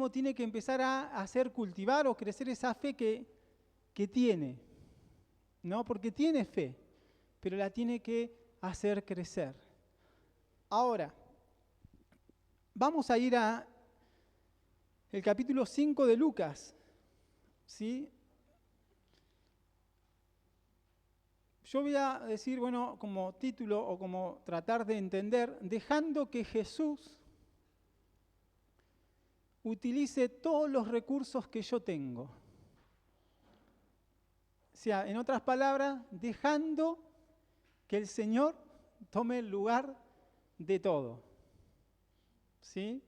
mismo tiene que empezar a hacer cultivar o crecer esa fe que tiene, ¿no? Porque tiene fe, pero la tiene que hacer crecer. Ahora, vamos a ir a el capítulo 5 de Lucas, ¿sí? Yo voy a decir, bueno, como título o como tratar de entender, dejando que Jesús utilice todos los recursos que yo tengo. O sea, en otras palabras, dejando que el Señor tome el lugar de todo. ¿Sí?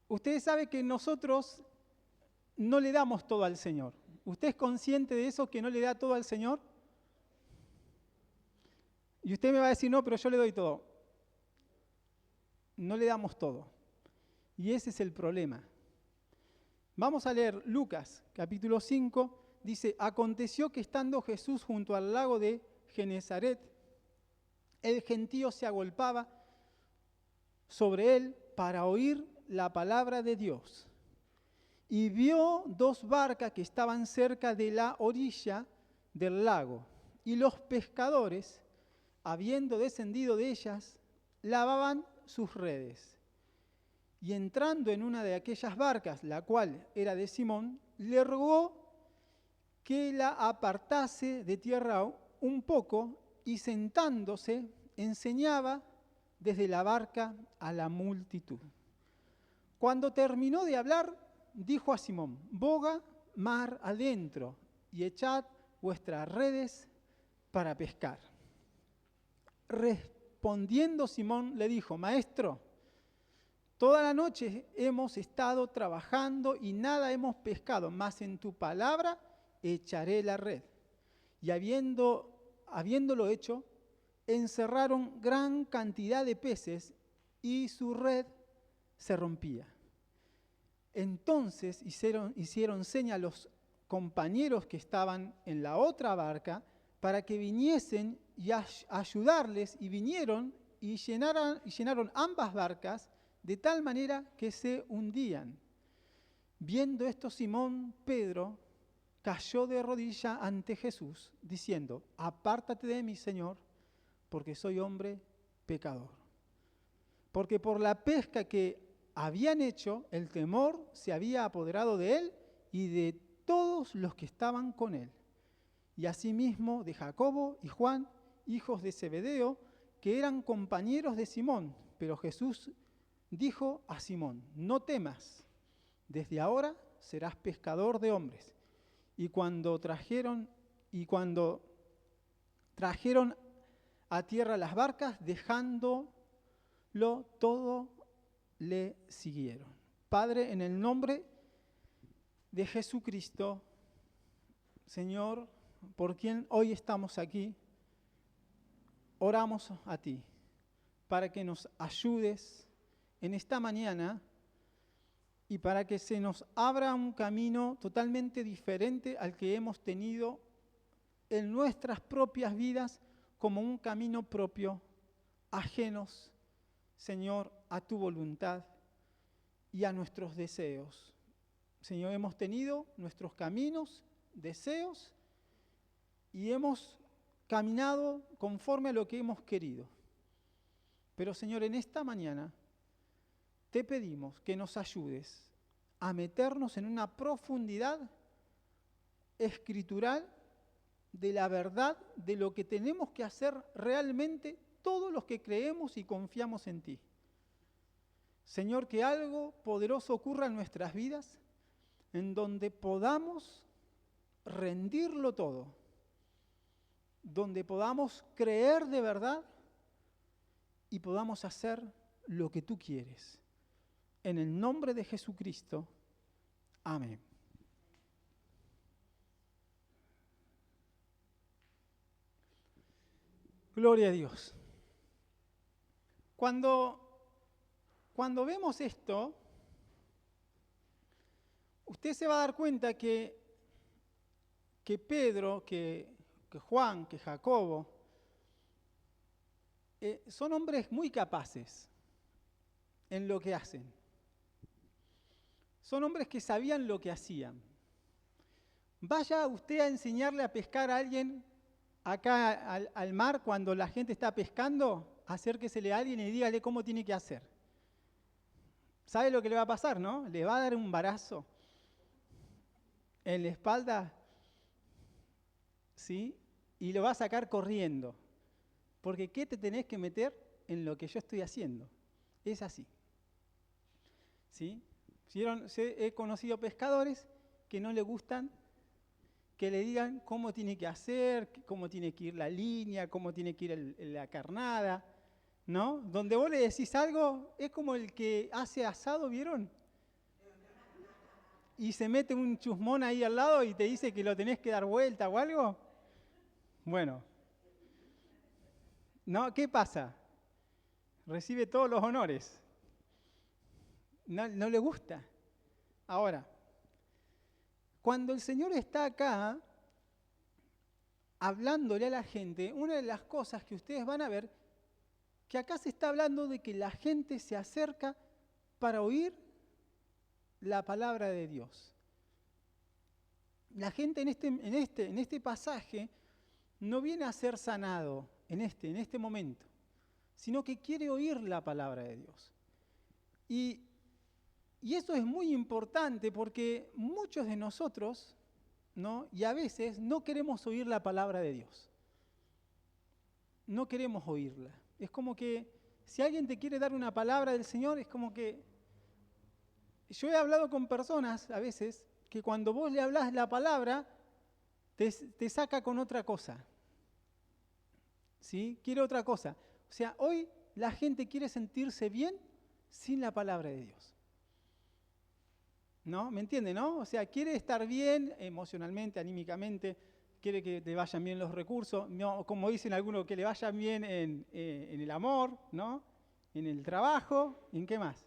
Ustedes saben que nosotros no le damos todo al Señor. ¿Usted es consciente de eso, que no le da todo al Señor? Y usted me va a decir, no, pero yo le doy todo. No le damos todo. Y ese es el problema. Vamos a leer Lucas, capítulo 5. Dice, aconteció que estando Jesús junto al lago de Genezaret, el gentío se agolpaba sobre él para oír la palabra de Dios. Y vio dos barcas que estaban cerca de la orilla del lago. Y los pescadores, habiendo descendido de ellas, lavaban sus redes. Y entrando en una de aquellas barcas, la cual era de Simón, le rogó que la apartase de tierra un poco, y sentándose enseñaba desde la barca a la multitud. Cuando terminó de hablar, dijo a Simón, boga mar adentro y echad vuestras redes para pescar. Respondiendo Simón le dijo, maestro, toda la noche hemos estado trabajando y nada hemos pescado, mas en tu palabra echaré la red. Y habiéndolo hecho, encerraron gran cantidad de peces y su red se rompía. Entonces hicieron seña a los compañeros que estaban en la otra barca para que viniesen y ayudarles, y vinieron y llenaron ambas barcas de tal manera que se hundían. Viendo esto, Simón Pedro cayó de rodilla ante Jesús, diciendo, apártate de mí, Señor, porque soy hombre pecador. Porque por la pesca que habían hecho, el temor se había apoderado de él y de todos los que estaban con él. Y asimismo de Jacobo y Juan, hijos de Zebedeo, que eran compañeros de Simón. Pero Jesús dijo a Simón, no temas, desde ahora serás pescador de hombres. Y cuando trajeron a tierra las barcas, dejándolo todo, le siguieron. Padre, en el nombre de Jesucristo, Señor, por quien hoy estamos aquí, oramos a ti para que nos ayudes en esta mañana y para que se nos abra un camino totalmente diferente al que hemos tenido en nuestras propias vidas, como un camino propio, ajenos, Señor, a tu voluntad y a nuestros deseos. Señor, hemos tenido nuestros caminos, deseos, y hemos caminado conforme a lo que hemos querido. Pero, Señor, en esta mañana te pedimos que nos ayudes a meternos en una profundidad escritural de la verdad de lo que tenemos que hacer realmente todos los que creemos y confiamos en ti. Señor, que algo poderoso ocurra en nuestras vidas, en donde podamos rendirlo todo, donde podamos creer de verdad y podamos hacer lo que tú quieres. En el nombre de Jesucristo. Amén. Gloria a Dios. Cuando vemos esto, usted se va a dar cuenta que Pedro, que Juan, que Jacobo, son hombres muy capaces en lo que hacen. son hombres que sabían lo que hacían. Vaya usted a enseñarle a pescar a alguien acá al mar cuando la gente está pescando, acérquesele a alguien y dígale cómo tiene que hacer. ¿Sabe lo que le va a pasar, no? Le va a dar un barazo en la espalda, ¿sí? Y lo va a sacar corriendo. Porque ¿qué te tenés que meter en lo que yo estoy haciendo? Es así. ¿Sí? He conocido pescadores que no le gustan que le digan cómo tiene que hacer, cómo tiene que ir la línea, cómo tiene que ir la carnada, ¿no? Donde vos le decís algo, es como el que hace asado, ¿vieron? Y se mete un chusmón ahí al lado y te dice que lo tenés que dar vuelta o algo. Bueno, ¿no? ¿Qué pasa? Recibe todos los honores. No le gusta. Ahora, cuando el Señor está acá, hablándole a la gente, una de las cosas que ustedes van a ver, que acá se está hablando de que la gente se acerca para oír la palabra de Dios. La gente en este pasaje no viene a ser sanado en este momento, sino que quiere oír la palabra de Dios. Y eso es muy importante porque muchos de nosotros, ¿no? Y a veces no queremos oír la palabra de Dios. No queremos oírla. Es como que si alguien te quiere dar una palabra del Señor, es como que... Yo he hablado con personas a veces que cuando vos le hablas la palabra, te saca con otra cosa. ¿Sí? Quiere otra cosa. O sea, hoy la gente quiere sentirse bien sin la palabra de Dios. ¿No? ¿Me entiende, no? O sea, quiere estar bien emocionalmente, anímicamente, quiere que te vayan bien los recursos, no, como dicen algunos, que le vayan bien en el amor, ¿no? En el trabajo, ¿en qué más?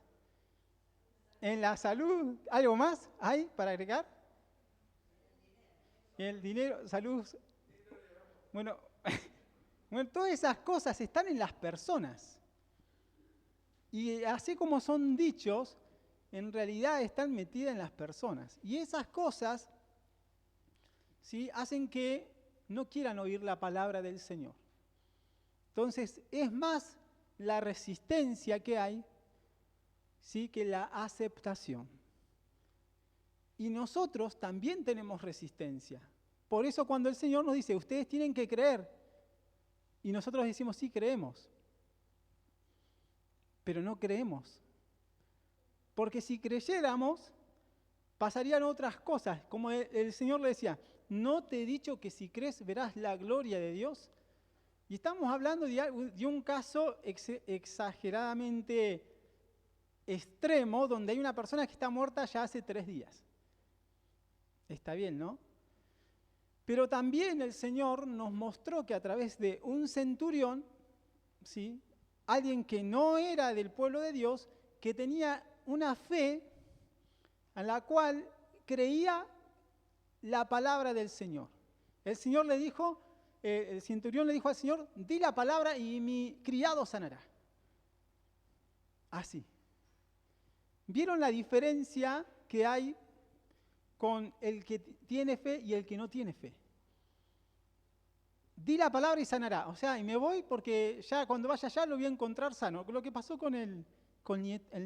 En la salud, ¿algo más hay para agregar? El dinero, salud. Bueno, bueno, todas esas cosas están en las personas. Y así como son dichos, en realidad están metidas en las personas. Y esas cosas, ¿sí?, hacen que no quieran oír la palabra del Señor. Entonces, es más la resistencia que hay, ¿sí?, que la aceptación. Y nosotros también tenemos resistencia. Por eso cuando el Señor nos dice, ustedes tienen que creer, y nosotros decimos, sí, creemos, pero no creemos. Porque si creyéramos, pasarían otras cosas. Como el Señor le decía, ¿no te he dicho que si crees verás la gloria de Dios? Y estamos hablando de un caso exageradamente extremo, donde hay una persona que está muerta ya hace 3 días. Está bien, ¿no? Pero también el Señor nos mostró que a través de un centurión, ¿sí?, alguien que no era del pueblo de Dios, que tenía una fe en la cual creía la palabra del Señor. El Señor le dijo, el centurión le dijo al Señor, di la palabra y mi criado sanará. Así. ¿Vieron la diferencia que hay con el que tiene fe y el que no tiene fe? Di la palabra y sanará. O sea, y me voy porque ya cuando vaya allá lo voy a encontrar sano. Lo que pasó con el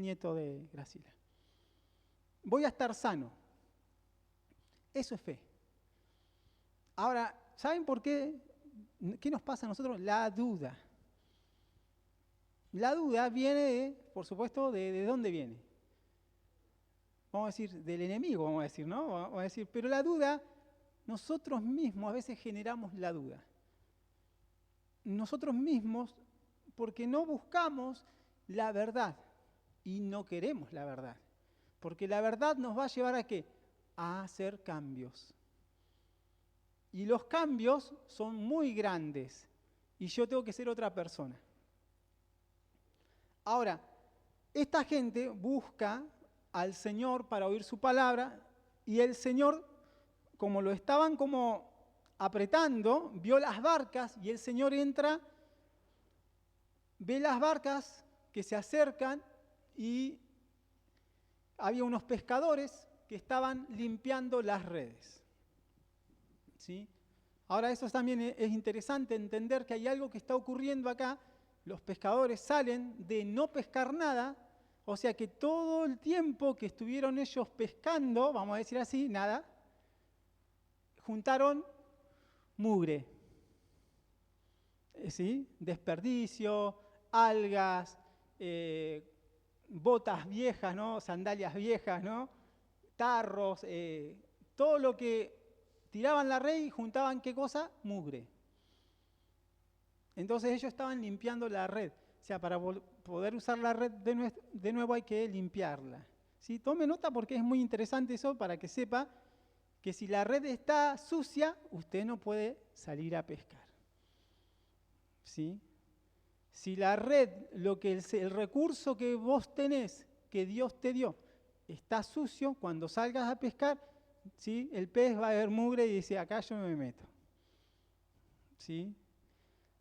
nieto de Graciela. Voy a estar sano. Eso es fe. Ahora, ¿saben por qué? ¿Qué nos pasa a nosotros? La duda. La duda viene, por supuesto, ¿de dónde viene? Vamos a decir, del enemigo, vamos a decir, ¿no? Vamos a decir, pero la duda, nosotros mismos a veces generamos la duda. Nosotros mismos, porque no buscamos la verdad y no queremos la verdad. Porque la verdad nos va a llevar ¿a qué? A hacer cambios. Y los cambios son muy grandes. Y yo tengo que ser otra persona. Ahora, esta gente busca al Señor para oír su palabra. Y el Señor, como lo estaban como apretando, vio las barcas. Y el Señor entra, ve las barcas que se acercan y había unos pescadores que estaban limpiando las redes. ¿Sí? Ahora eso también es interesante entender que hay algo que está ocurriendo acá. Los pescadores salen de no pescar nada, o sea que todo el tiempo que estuvieron ellos pescando, vamos a decir así, nada, juntaron mugre, ¿sí? Desperdicio, algas, botas viejas, ¿no? Sandalias viejas, ¿no? Tarros, todo lo que tiraban la red y juntaban, ¿qué cosa? Mugre. Entonces ellos estaban limpiando la red. O sea, para poder usar la red de nuevo hay que limpiarla. ¿Sí? Tome nota porque es muy interesante eso para que sepa que si la red está sucia, usted no puede salir a pescar. ¿Sí? Si la red, el recurso que vos tenés, que Dios te dio, está sucio, cuando salgas a pescar, ¿sí? El pez va a ver mugre y dice, acá yo me meto. ¿Sí?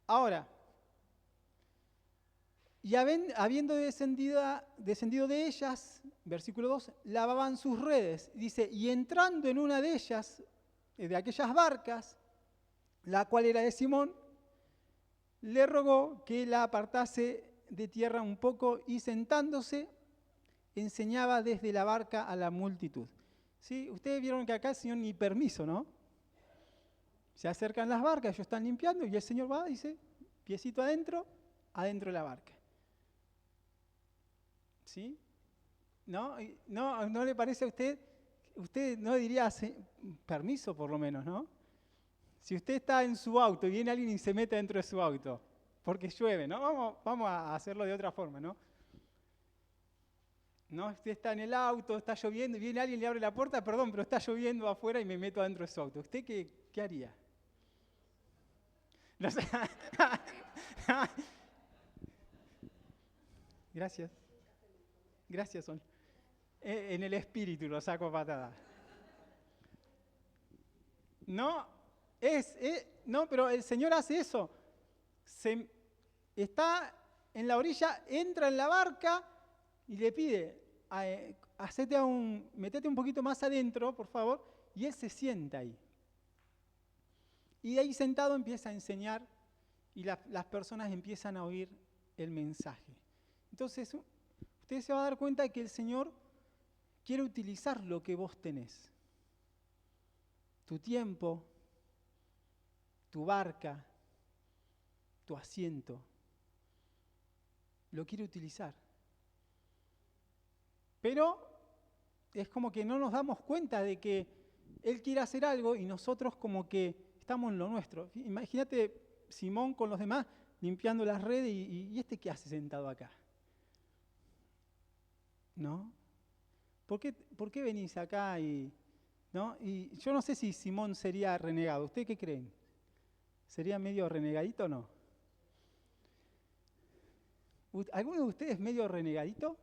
Ahora, y habiendo descendido de ellas, versículo 2, lavaban sus redes. Dice, y entrando en una de ellas, de aquellas barcas, la cual era de Simón, le rogó que la apartase de tierra un poco y sentándose, enseñaba desde la barca a la multitud. ¿Sí? Ustedes vieron que acá el Señor ni permiso, ¿no? Se acercan las barcas, ellos están limpiando y el Señor va, dice, piecito adentro de la barca. ¿Sí? ¿No le parece a usted? Usted no diría permiso por lo menos, ¿no? Si usted está en su auto y viene alguien y se mete dentro de su auto, porque llueve, ¿no? Vamos a hacerlo de otra forma, ¿no? ¿No? Usted está en el auto, está lloviendo y viene alguien y le abre la puerta, perdón, pero está lloviendo afuera y me meto adentro de su auto. ¿Usted qué haría? No sé. Gracias. Gracias, Sol. En el espíritu lo saco a patada. No, no, pero el Señor hace eso. Está en la orilla, entra en la barca y le pide, metete un poquito más adentro, por favor, y él se sienta ahí. Y de ahí sentado empieza a enseñar y las personas empiezan a oír el mensaje. Entonces, usted se va a dar cuenta de que el Señor quiere utilizar lo que vos tenés. Tu tiempo, tu barca, tu asiento, lo quiere utilizar. Pero es como que no nos damos cuenta de que Él quiere hacer algo y nosotros como que estamos en lo nuestro. Imagínate Simón con los demás limpiando las redes y ¿este qué hace sentado acá? ¿No? ¿Por qué venís acá ¿no? Y yo no sé si Simón sería renegado. ¿Ustedes qué creen? ¿Sería medio renegadito o no? ¿Alguno de ustedes es medio renegadito?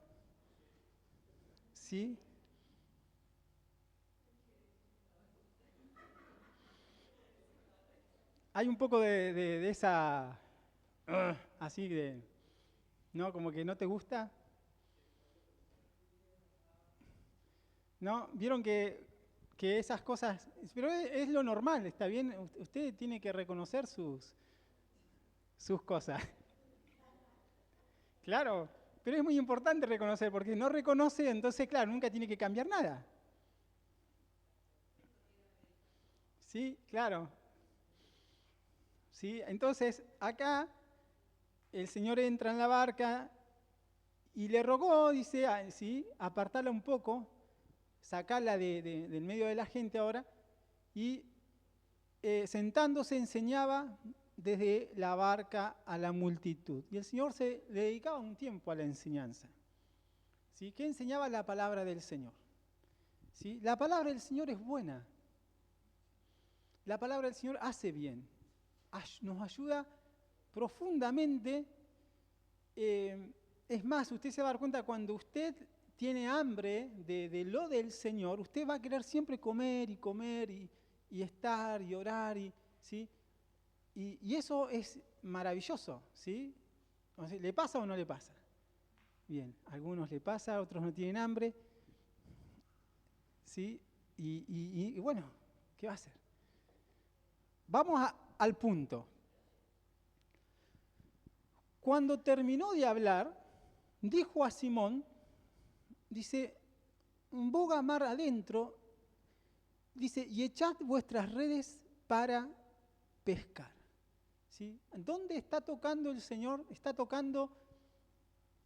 ¿Sí? Hay un poco de esa, así de, ¿no? Como que no te gusta. ¿No? Vieron que esas cosas, pero es lo normal, está bien, usted tiene que reconocer sus cosas. Claro, pero es muy importante reconocer, porque no reconoce, entonces, claro, nunca tiene que cambiar nada. Sí, claro. Sí, entonces, acá el Señor entra en la barca y le rogó, dice, sí, apartarla un poco, sacarla del medio de la gente ahora, y sentándose enseñaba desde la barca a la multitud. Y el Señor le dedicaba un tiempo a la enseñanza. ¿Sí? ¿Qué enseñaba? La palabra del Señor. ¿Sí? La palabra del Señor es buena. La palabra del Señor hace bien. Nos ayuda profundamente. Es más, usted se va a dar cuenta cuando usted tiene hambre de lo del Señor, usted va a querer siempre comer y estar y orar, ¿sí? Y eso es maravilloso, ¿sí? ¿Le pasa o no le pasa? Bien, a algunos le pasa, a otros no tienen hambre, ¿sí? Y bueno, ¿qué va a hacer? Vamos al punto. Cuando terminó de hablar, dijo a Simón, dice, boga mar adentro, dice, y echad vuestras redes para pescar. ¿Sí? ¿Dónde está tocando el Señor? Está tocando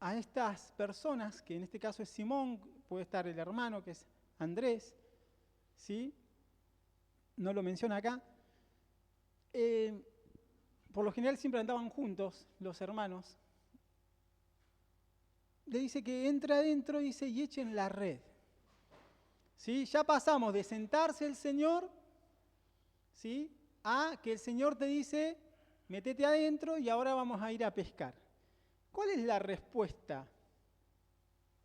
a estas personas, que en este caso es Simón, puede estar el hermano que es Andrés, ¿sí? No lo menciona acá. Por lo general siempre andaban juntos los hermanos. Le dice que entra adentro, dice, y echen la red. ¿Sí? Ya pasamos de sentarse el Señor, ¿sí? A que el Señor te dice, métete adentro y ahora vamos a ir a pescar. ¿Cuál es la respuesta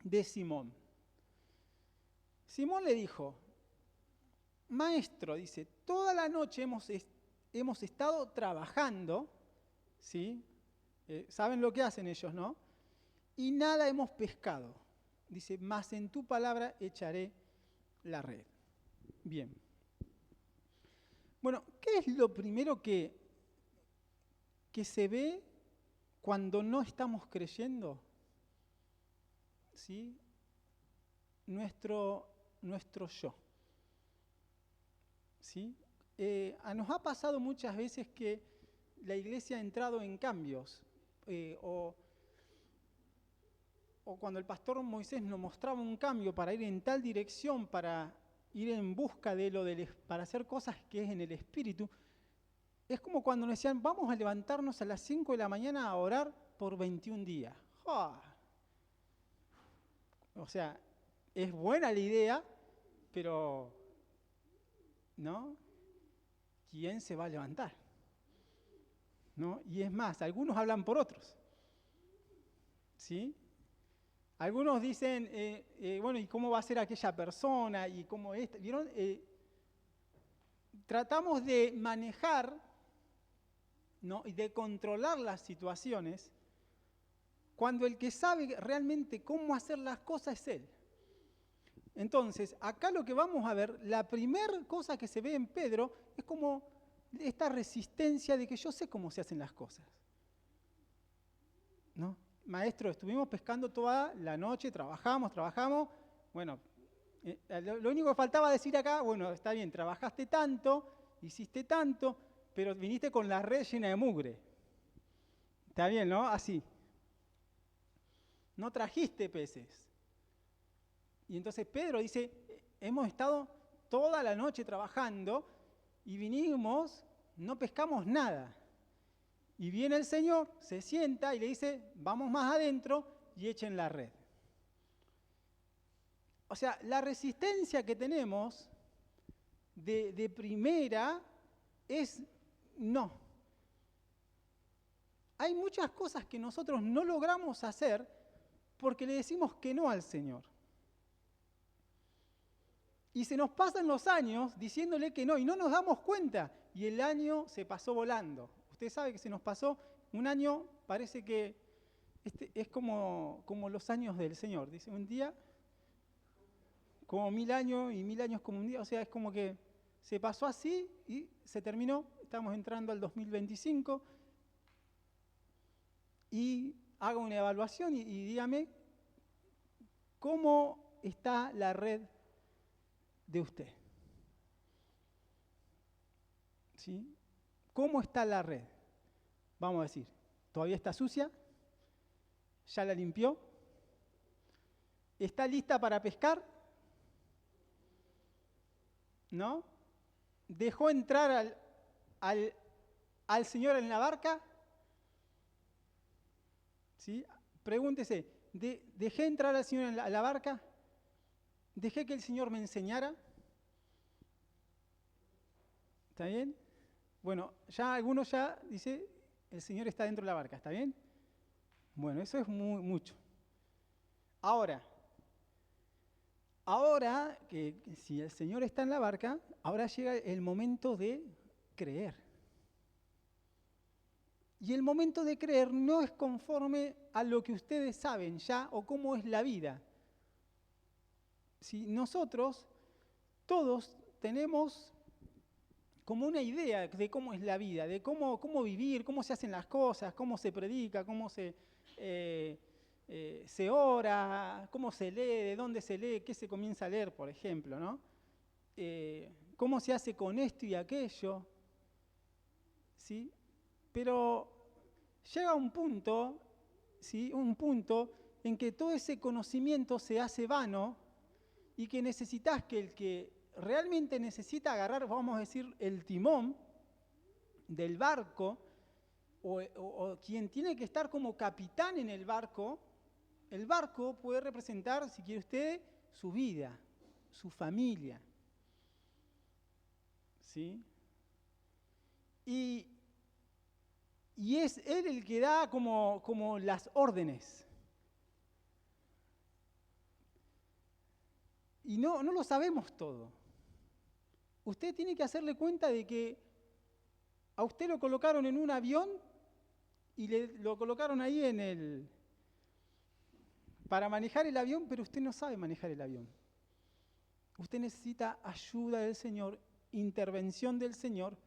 de Simón? Simón le dijo, maestro, dice, toda la noche hemos estado trabajando, ¿sí? Saben lo que hacen ellos, ¿no? Y nada hemos pescado. Dice, mas en tu palabra echaré la red. Bien. Bueno, ¿qué es lo primero que se ve cuando no estamos creyendo? ¿Sí? Nuestro yo. ¿Sí? Nos ha pasado muchas veces que la iglesia ha entrado en cambios, o cuando el pastor Moisés nos mostraba un cambio para ir en tal dirección, para ir en busca de para hacer cosas que es en el Espíritu, es como cuando nos decían, vamos a levantarnos a las 5 de la mañana a orar por 21 días. ¡Oh! O sea, es buena la idea, pero ¿no? ¿Quién se va a levantar? ¿No? Y es más, algunos hablan por otros. ¿Sí? Algunos dicen, bueno, ¿y cómo va a ser aquella persona? ¿Y cómo es? ¿Vieron? Tratamos de manejar, ¿no? Y de controlar las situaciones cuando el que sabe realmente cómo hacer las cosas es Él. Entonces, acá lo que vamos a ver, la primera cosa que se ve en Pedro es como esta resistencia de que yo sé cómo se hacen las cosas. ¿No? Maestro, estuvimos pescando toda la noche, trabajamos, bueno, lo único que faltaba decir acá, bueno, está bien, trabajaste tanto, hiciste tanto, pero viniste con la red llena de mugre. Está bien, ¿no? Así. No trajiste peces. Y entonces Pedro dice, hemos estado toda la noche trabajando y vinimos, no pescamos nada. Y viene el Señor, se sienta y le dice, vamos más adentro y echen la red. O sea, la resistencia que tenemos de primera es no. Hay muchas cosas que nosotros no logramos hacer porque le decimos que no al Señor. Y se nos pasan los años diciéndole que no, y no nos damos cuenta. Y el año se pasó volando. Usted sabe que se nos pasó un año, parece que es como los años del Señor. Dice, un día como 1000 años y 1000 años como un día. O sea, es como que se pasó así y se terminó. Estamos entrando al 2025. Y haga una evaluación y dígame cómo está la red de usted. ¿Sí? ¿Cómo está la red? Vamos a decir, ¿todavía está sucia? ¿Ya la limpió? ¿Está lista para pescar? ¿No? ¿Dejó entrar al Señor en la barca? ¿Sí? Pregúntese, ¿dejé entrar al Señor en la barca? ¿Dejé que el Señor me enseñara? ¿Está bien? Bueno, ya algunos ya dice, el Señor está dentro de la barca, ¿está bien? Bueno, eso es mucho. Ahora que si el Señor está en la barca, ahora llega el momento de creer. Y el momento de creer no es conforme a lo que ustedes saben ya o cómo es la vida. Si nosotros todos tenemos como una idea de cómo es la vida, de cómo vivir, cómo se hacen las cosas, cómo se predica, cómo se ora, cómo se lee, de dónde se lee, qué se comienza a leer, por ejemplo, ¿no? Cómo se hace con esto y aquello, ¿sí? Pero llega un punto, ¿sí? Un punto en que todo ese conocimiento se hace vano y que necesitas que el que realmente necesita agarrar, vamos a decir, el timón del barco, o quien tiene que estar como capitán en el barco puede representar, si quiere usted, su vida, su familia. ¿Sí? Y es él el que da como las órdenes. Y no lo sabemos todo. Usted tiene que hacerle cuenta de que a usted lo colocaron en un avión y lo colocaron ahí para manejar el avión, pero usted no sabe manejar el avión. Usted necesita ayuda del Señor, intervención del Señor,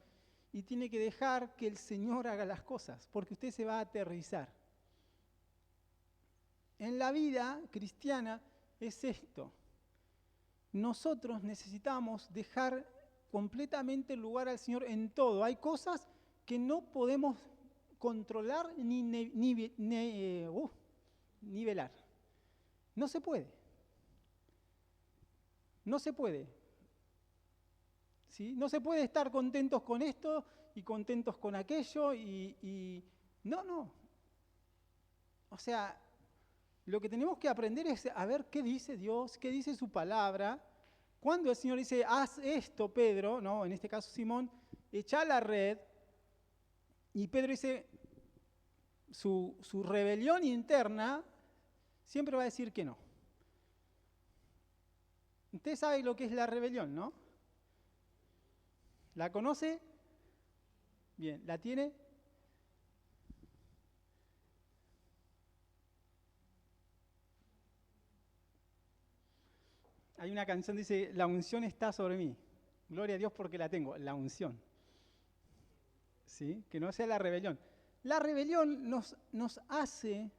y tiene que dejar que el Señor haga las cosas, porque usted se va a aterrizar. En la vida cristiana es esto. Nosotros necesitamos dejar completamente el lugar al Señor en todo. Hay cosas que no podemos controlar ni nivelar. No se puede. No se puede. ¿Sí? No se puede estar contentos con esto y contentos con aquello no. O sea, lo que tenemos que aprender es a ver qué dice Dios, qué dice su palabra. Cuando el Señor dice, haz esto, Pedro, ¿no? En este caso Simón, echa la red, y Pedro dice, su rebelión interna siempre va a decir que no. Usted sabe lo que es la rebelión, ¿no? ¿La conoce? Bien, ¿la tiene? Hay una canción que dice, la unción está sobre mí. Gloria a Dios porque la tengo, la unción. ¿Sí? Que no sea la rebelión. La rebelión nos hace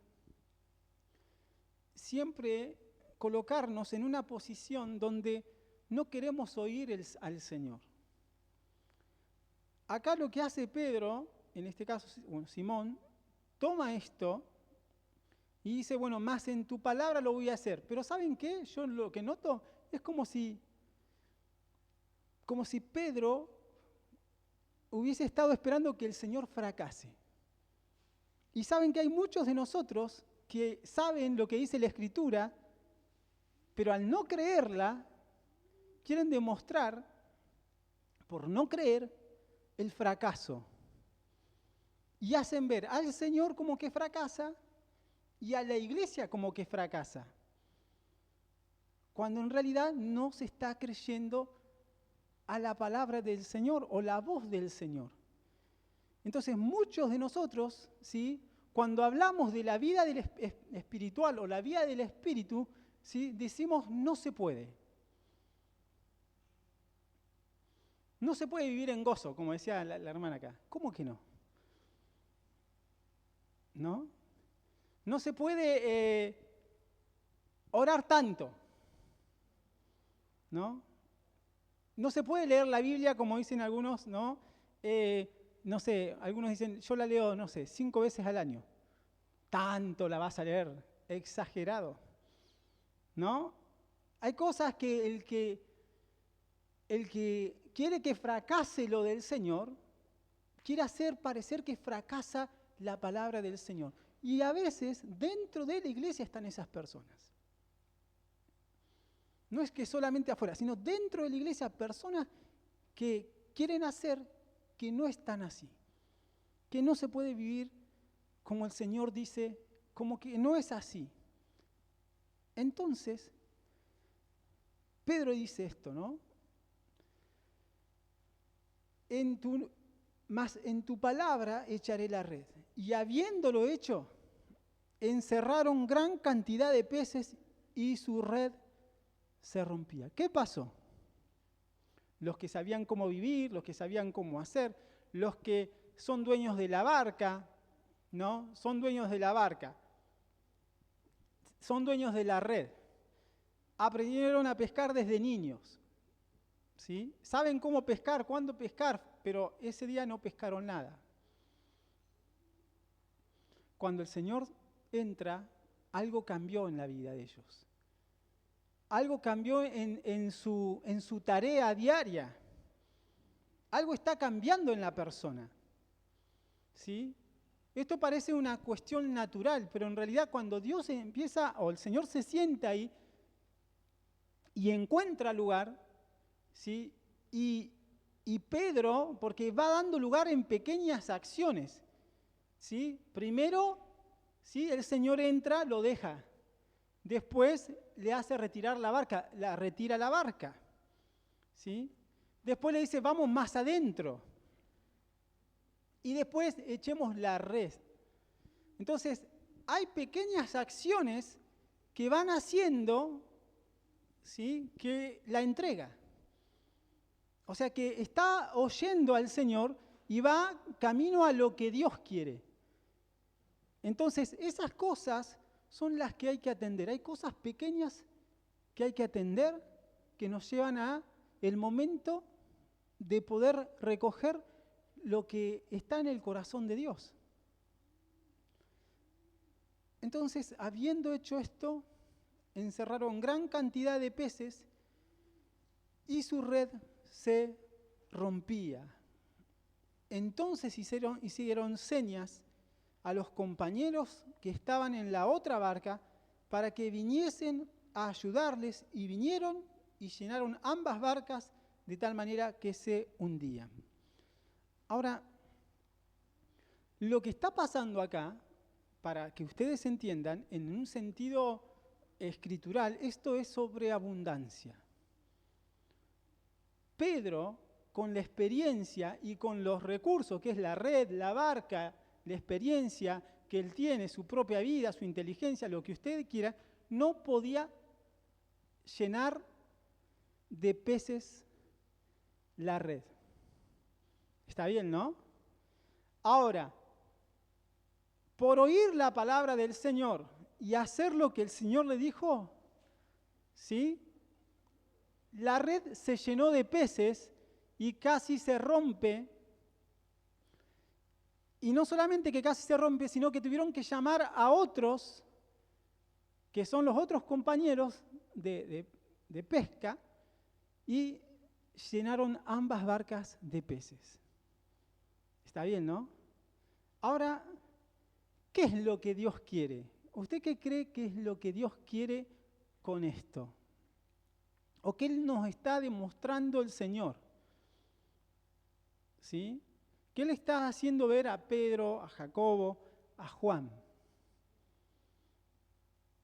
siempre colocarnos en una posición donde no queremos oír al Señor. Acá lo que hace Pedro, en este caso Simón, toma esto y dice, bueno, más en tu palabra lo voy a hacer. Pero ¿saben qué? Yo lo que noto es como si Pedro hubiese estado esperando que el Señor fracase. Y saben que hay muchos de nosotros que saben lo que dice la Escritura, pero al no creerla, quieren demostrar, por no creer, el fracaso. Y hacen ver al Señor como que fracasa y a la iglesia como que fracasa. Cuando en realidad no se está creyendo a la palabra del Señor o la voz del Señor. Entonces muchos de nosotros, ¿sí?, cuando hablamos de la vida espiritual o la vida del Espíritu, ¿sí?, decimos no se puede. No se puede vivir en gozo, como decía la hermana acá. ¿Cómo que no? ¿No? No se puede orar tanto. ¿No? No se puede leer la Biblia como dicen algunos, ¿no? No sé, algunos dicen, yo la leo, 5 veces al año. Tanto la vas a leer, exagerado. ¿No? Hay cosas que el que quiere que fracase lo del Señor, quiere hacer parecer que fracasa la palabra del Señor. Y a veces dentro de la iglesia están esas personas. No es que solamente afuera, sino dentro de la iglesia personas que quieren hacer que no están así. Que no se puede vivir como el Señor dice, como que no es así. Entonces, Pedro dice esto, ¿no? Mas en tu palabra echaré la red. Y habiéndolo hecho, encerraron gran cantidad de peces y su red se rompía. ¿Qué pasó? los que sabían cómo vivir, los que sabían cómo hacer, los que son dueños de la barca, ¿no? Son dueños de la barca, son dueños de la red. Aprendieron a pescar desde niños, ¿sí? Saben cómo pescar, cuándo pescar, pero ese día no pescaron nada. Cuando el Señor entra, algo cambió en la vida de ellos. Algo cambió en su tarea diaria. Algo está cambiando en la persona, ¿sí? Esto parece una cuestión natural, pero en realidad cuando Dios empieza, o el Señor se sienta ahí y encuentra lugar, ¿sí? Y Pedro, porque va dando lugar en pequeñas acciones, ¿sí? Primero, ¿sí? El Señor entra, lo deja. Después le hace retirar la barca, retira la barca, ¿sí? Después le dice, vamos más adentro. Y después echemos la red. Entonces, hay pequeñas acciones que van haciendo, ¿sí? Que la entrega. O sea que está oyendo al Señor y va camino a lo que Dios quiere. Entonces, esas cosas son las que hay que atender. Hay cosas pequeñas que hay que atender que nos llevan a el momento de poder recoger lo que está en el corazón de Dios. Entonces, habiendo hecho esto, encerraron gran cantidad de peces y su red se rompía. Entonces hicieron señas a los compañeros que estaban en la otra barca para que viniesen a ayudarles, y vinieron y llenaron ambas barcas de tal manera que se hundían. Ahora, lo que está pasando acá, para que ustedes entiendan, en un sentido escritural, esto es sobreabundancia. Pedro, con la experiencia y con los recursos, que es la red, la barca, la experiencia que él tiene, su propia vida, su inteligencia, lo que usted quiera, no podía llenar de peces la red. ¿Está bien, no? Ahora, por oír la palabra del Señor y hacer lo que el Señor le dijo, ¿sí? La red se llenó de peces y casi se rompe. Y no solamente que casi se rompe, sino que tuvieron que llamar a otros, que son los otros compañeros de pesca, y llenaron ambas barcas de peces. Está bien, ¿no? Ahora, ¿qué es lo que Dios quiere? ¿Usted qué cree que es lo que Dios quiere con esto? ¿O qué nos está demostrando el Señor? ¿Sí? ¿Qué le está haciendo ver a Pedro, a Jacobo, a Juan?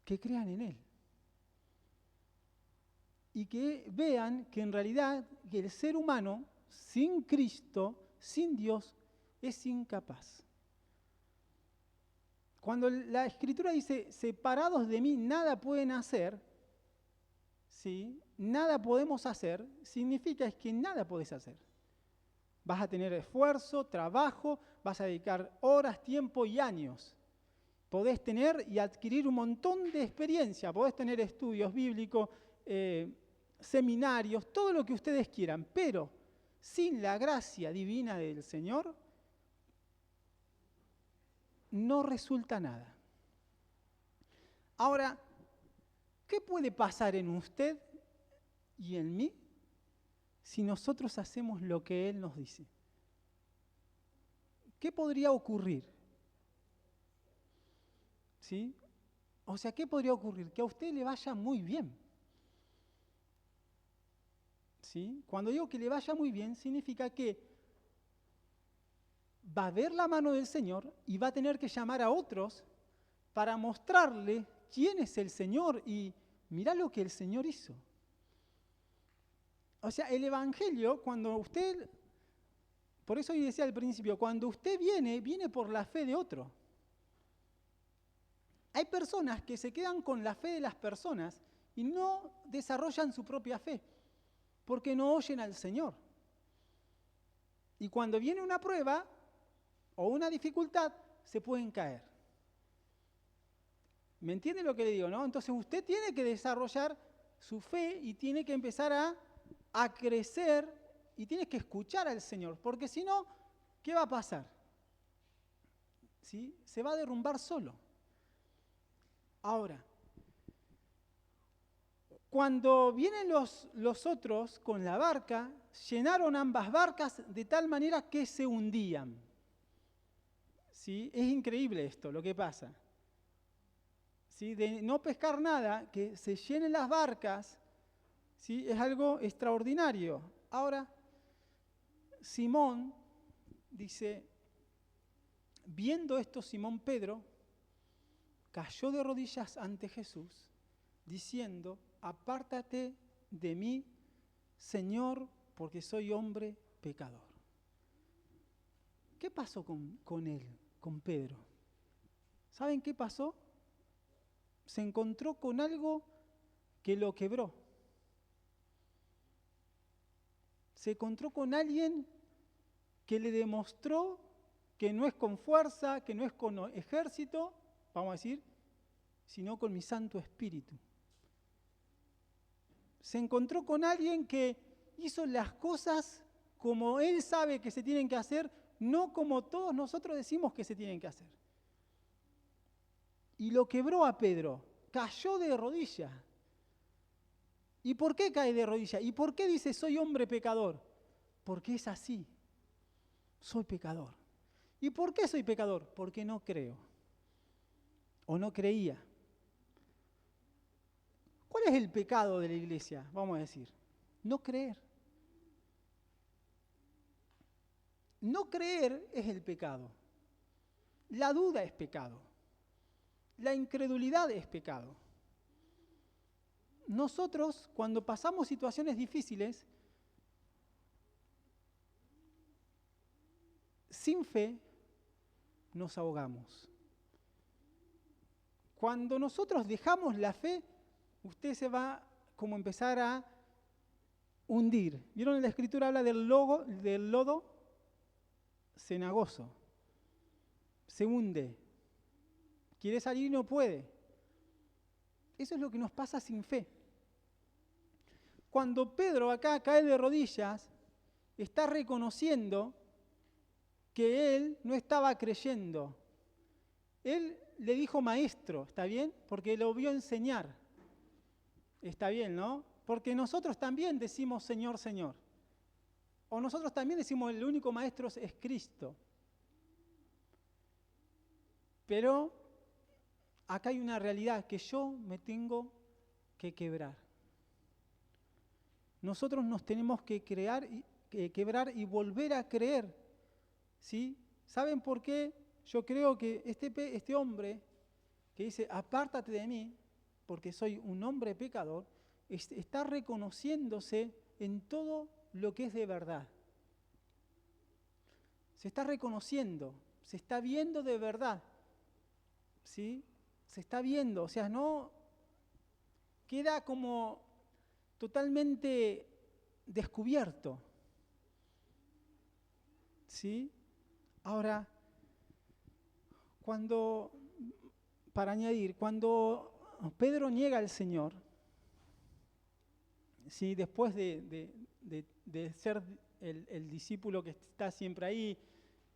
Que crean en Él. Y que vean que en realidad que el ser humano, sin Cristo, sin Dios, es incapaz. Cuando la Escritura dice, separados de mí nada pueden hacer, ¿sí? Nada podemos hacer, significa es que nada podés hacer. Vas a tener esfuerzo, trabajo, vas a dedicar horas, tiempo y años. Podés tener y adquirir un montón de experiencia, podés tener estudios bíblicos, seminarios, todo lo que ustedes quieran, pero sin la gracia divina del Señor, no resulta nada. Ahora, ¿qué puede pasar en usted y en mí si nosotros hacemos lo que Él nos dice? ¿Qué podría ocurrir? ¿Sí? O sea, ¿qué podría ocurrir? Que a usted le vaya muy bien. ¿Sí? Cuando digo que le vaya muy bien, significa que va a ver la mano del Señor y va a tener que llamar a otros para mostrarle quién es el Señor y mirá lo que el Señor hizo. O sea, el Evangelio, cuando usted, por eso yo decía al principio, cuando usted viene por la fe de otro. Hay personas que se quedan con la fe de las personas y no desarrollan su propia fe. porque no oyen al Señor. Y cuando viene una prueba o una dificultad, se pueden caer. ¿Me entiende lo que le digo, no? Entonces usted tiene que desarrollar su fe y tiene que empezar a crecer y tiene que escuchar al Señor, porque si no, ¿qué va a pasar? ¿Sí? Se va a derrumbar solo. Ahora, cuando vienen los otros con la barca, llenaron ambas barcas de tal manera que se hundían. ¿Sí? Es increíble esto, lo que pasa. ¿Sí? De no pescar nada, que se llenen las barcas, ¿sí? Es algo extraordinario. Ahora, Simón dice, viendo esto, Simón Pedro cayó de rodillas ante Jesús, diciendo, apártate de mí, Señor, porque soy hombre pecador. ¿Qué pasó con él, con Pedro? ¿Saben qué pasó? Se encontró con algo que lo quebró. Se encontró con alguien que le demostró que no es con fuerza, que no es con ejército, vamos a decir, sino con mi Santo Espíritu. Se encontró con alguien que hizo las cosas como él sabe que se tienen que hacer, no como todos nosotros decimos que se tienen que hacer. Y lo quebró a Pedro, cayó de rodillas. ¿Y por qué cae de rodillas? ¿Y por qué dice soy hombre pecador? Porque es así, soy pecador. ¿Y por qué soy pecador? Porque no creo, o no creía. ¿Cuál es el pecado de la iglesia? Vamos a decir, no creer. No creer es el pecado. La duda es pecado. La incredulidad es pecado. Nosotros, cuando pasamos situaciones difíciles, sin fe, nos ahogamos. Cuando nosotros dejamos la fe, usted se va como a empezar a hundir. ¿Vieron en la escritura habla del lodo cenagoso? Se hunde. Quiere salir y no puede. Eso es lo que nos pasa sin fe. Cuando Pedro acá cae de rodillas, está reconociendo que él no estaba creyendo. Él le dijo maestro, ¿está bien? Porque lo vio enseñar. Está bien, ¿no? Porque nosotros también decimos Señor, Señor. O nosotros también decimos el único maestro es Cristo. Pero acá hay una realidad que yo me tengo que quebrar. Nosotros nos tenemos que quebrar y volver a creer. ¿Sí? ¿Saben por qué? Yo creo que este hombre que dice, apártate de mí, porque soy un hombre pecador, está reconociéndose en todo lo que es de verdad. Se está reconociendo, se está viendo de verdad. ¿Sí? Se está viendo, o sea, no queda como totalmente descubierto. ¿Sí? Ahora, para añadir, cuando Pedro niega al Señor, ¿sí? Después de ser el discípulo que está siempre ahí,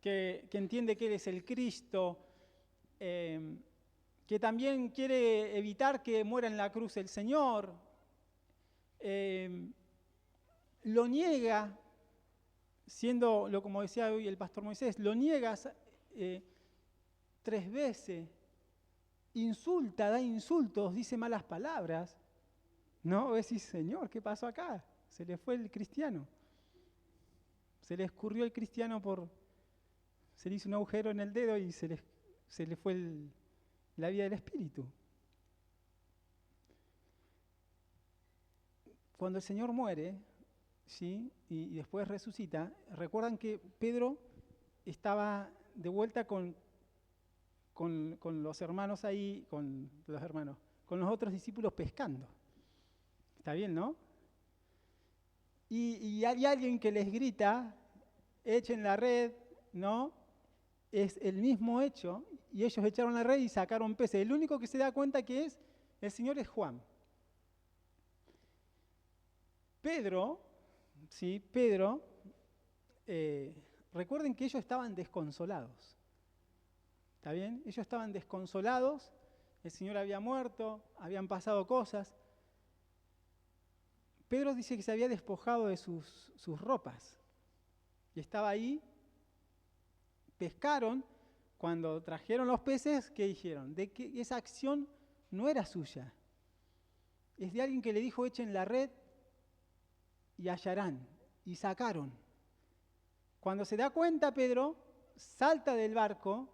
que entiende que Él es el Cristo, que también quiere evitar que muera en la cruz el Señor, lo niega, como decía hoy el pastor Moisés, lo niega 3 veces, insulta, da insultos, dice malas palabras. No, decís, Señor, ¿qué pasó acá? Se le fue el cristiano. Se le escurrió el cristiano se le hizo un agujero en el dedo y se le fue la vida del espíritu. Cuando el Señor muere, ¿sí? y después resucita, recuerdan que Pedro estaba de vuelta con los hermanos ahí, con los otros discípulos pescando. Está bien, ¿no? y hay alguien que les grita, echen la red, ¿no? Es el mismo hecho, y ellos echaron la red y sacaron peces. El único que se da cuenta que es el Señor es Juan. Pedro, ¿sí? Recuerden que ellos estaban desconsolados. ¿Está bien? Ellos estaban desconsolados, el Señor había muerto, habían pasado cosas. Pedro dice que se había despojado de sus ropas y estaba ahí. Pescaron, cuando trajeron los peces, ¿qué dijeron? De que esa acción no era suya. Es de alguien que le dijo, echen la red y hallarán. Y sacaron. Cuando se da cuenta Pedro, salta del barco,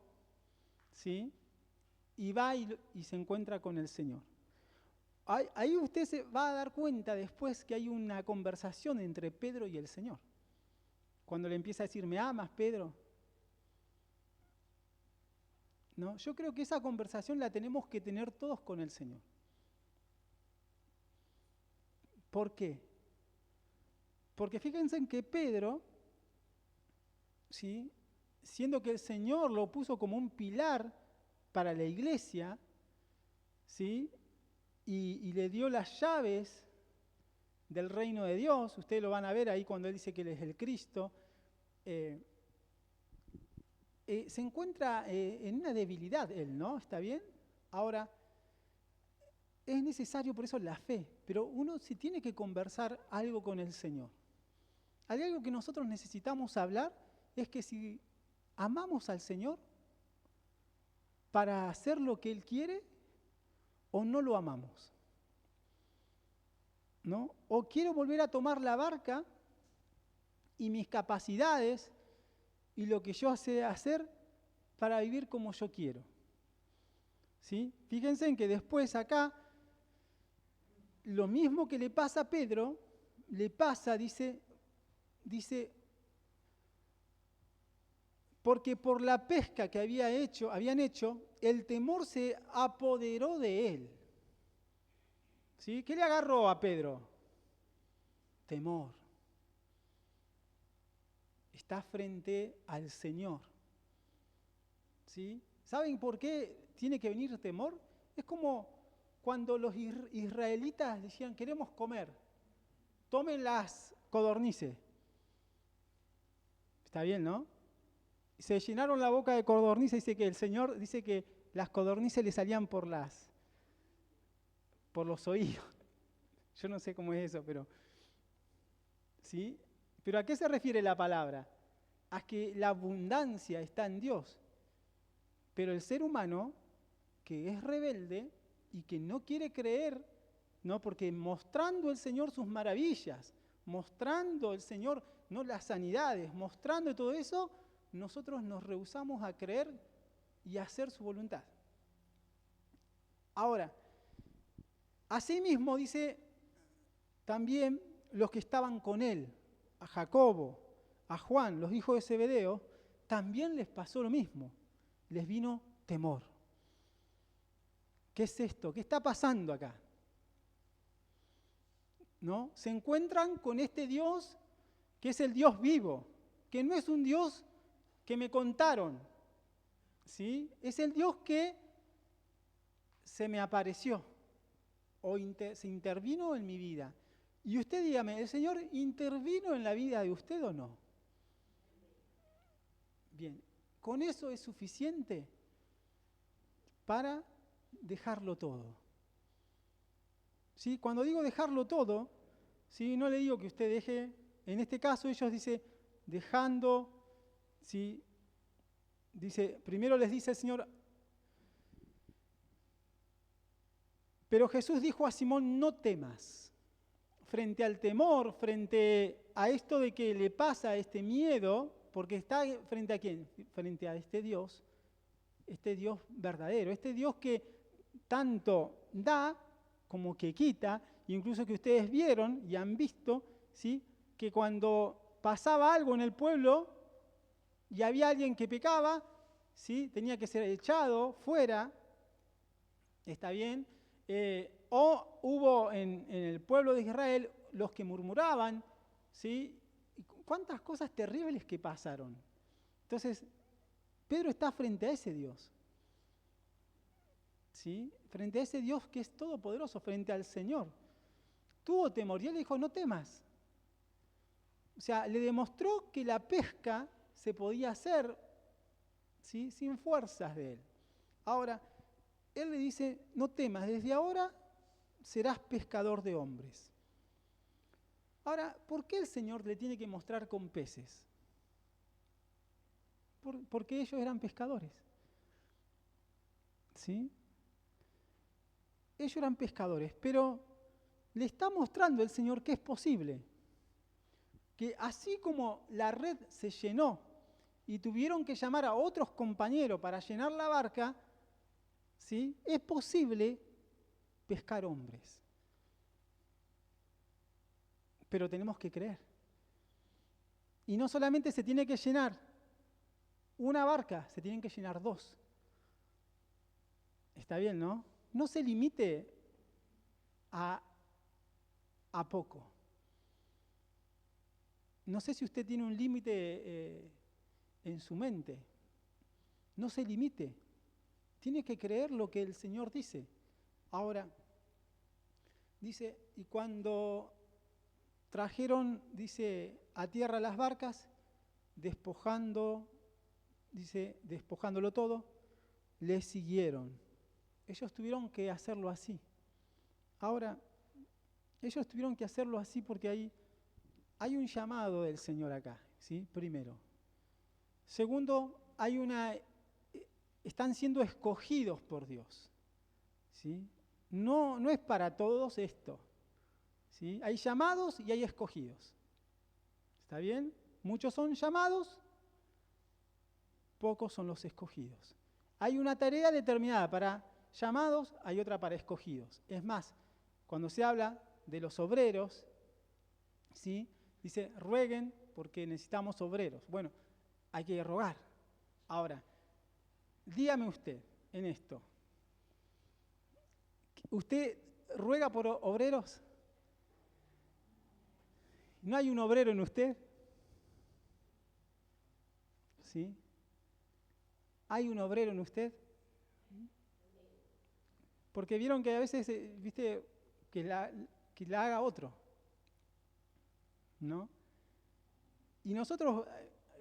¿sí? Y va y se encuentra con el Señor. Ahí usted se va a dar cuenta después que hay una conversación entre Pedro y el Señor. Cuando le empieza a decir, ¿me amas, Pedro? ¿No? Yo creo que esa conversación la tenemos que tener todos con el Señor. ¿Por qué? Porque fíjense en que Pedro, ¿sí? Siendo que el Señor lo puso como un pilar para la iglesia, ¿sí? Y le dio las llaves del reino de Dios, ustedes lo van a ver ahí cuando él dice que él es el Cristo, se encuentra en una debilidad él, ¿no? ¿Está bien? Ahora, es necesario por eso la fe, pero uno sí tiene que conversar algo con el Señor. Hay algo que nosotros necesitamos hablar, es que si amamos al Señor para hacer lo que Él quiere o no lo amamos, ¿no? O quiero volver a tomar la barca y mis capacidades y lo que yo sé hacer para vivir como yo quiero. ¿Sí? Fíjense en que después acá, lo mismo que le pasa a Pedro, le pasa, dice, porque por la pesca que habían hecho, el temor se apoderó de él. ¿Sí? ¿Qué le agarró a Pedro? Temor. Está frente al Señor. ¿Sí? ¿Saben por qué tiene que venir temor? Es como cuando los israelitas decían, queremos comer, tomen las codornices. Está bien, ¿no? Se llenaron la boca de codornices, dice que el Señor dice que las codornices le salían por los oídos. Yo no sé cómo es eso, pero ¿sí? ¿Pero a qué se refiere la palabra? A que la abundancia está en Dios. Pero el ser humano, que es rebelde y que no quiere creer, ¿no? Porque mostrando el Señor sus maravillas, mostrando el Señor, no las sanidades, mostrando todo eso, nosotros nos rehusamos a creer y a hacer su voluntad. Ahora, asimismo dice también los que estaban con él, a Jacobo, a Juan, los hijos de Zebedeo, también les pasó lo mismo, les vino temor. ¿Qué es esto? ¿Qué está pasando acá? ¿No? Se encuentran con este Dios que es el Dios vivo, que no es un Dios que me contaron, ¿sí? Es el Dios que se me apareció o se intervino en mi vida. Y usted dígame, ¿el Señor intervino en la vida de usted o no? Bien, ¿con eso es suficiente para dejarlo todo? ¿Sí? Cuando digo dejarlo todo, ¿sí? No le digo que usted deje, en este caso ellos dicen, dejando, ¿sí? Dice, primero les dice el Señor, pero Jesús dijo a Simón, no temas. Frente al temor, frente a esto de que le pasa este miedo, porque está frente a quién? Frente a este Dios verdadero, este Dios que tanto da como que quita, incluso que ustedes vieron y han visto, ¿sí? Que cuando pasaba algo en el pueblo y había alguien que pecaba, ¿sí? Tenía que ser echado fuera, ¿está bien? O hubo en el pueblo de Israel los que murmuraban, ¿sí? Y cuántas cosas terribles que pasaron. Entonces, Pedro está frente a ese Dios, ¿sí? Frente a ese Dios que es todopoderoso, frente al Señor. Tuvo temor y él le dijo, no temas. O sea, le demostró que la pesca se podía hacer, ¿sí? Sin fuerzas de él. Ahora, él le dice, no temas, desde ahora serás pescador de hombres. Ahora, ¿por qué el Señor le tiene que mostrar con peces? Porque ellos eran pescadores. ¿Sí? Ellos eran pescadores, pero le está mostrando el Señor que es posible. Que así como la red se llenó y tuvieron que llamar a otros compañeros para llenar la barca, ¿sí? Es posible pescar hombres. Pero tenemos que creer. Y no solamente se tiene que llenar una barca, se tienen que llenar dos. Está bien, ¿no? No se limite a poco. No sé si usted tiene un límite en su mente. No se limite. Tiene que creer lo que el Señor dice. Ahora, dice, y cuando trajeron, dice, a tierra las barcas, despojándolo todo, le siguieron. Ellos tuvieron que hacerlo así. Ahora, ellos tuvieron que hacerlo así porque hay un llamado del Señor acá, ¿sí? Primero. Segundo, están siendo escogidos por Dios, ¿sí? No es para todos esto, ¿sí? Hay llamados y hay escogidos. ¿Está bien? Muchos son llamados, pocos son los escogidos. Hay una tarea determinada para llamados, hay otra para escogidos. Es más, cuando se habla de los obreros, ¿sí? Dice, rueguen porque necesitamos obreros. Bueno, hay que rogar. Ahora, dígame usted en esto. ¿Usted ruega por obreros? ¿No hay un obrero en usted? ¿Sí? ¿Hay un obrero en usted? Porque vieron que a veces, viste, que la haga otro, ¿no? Y nosotros,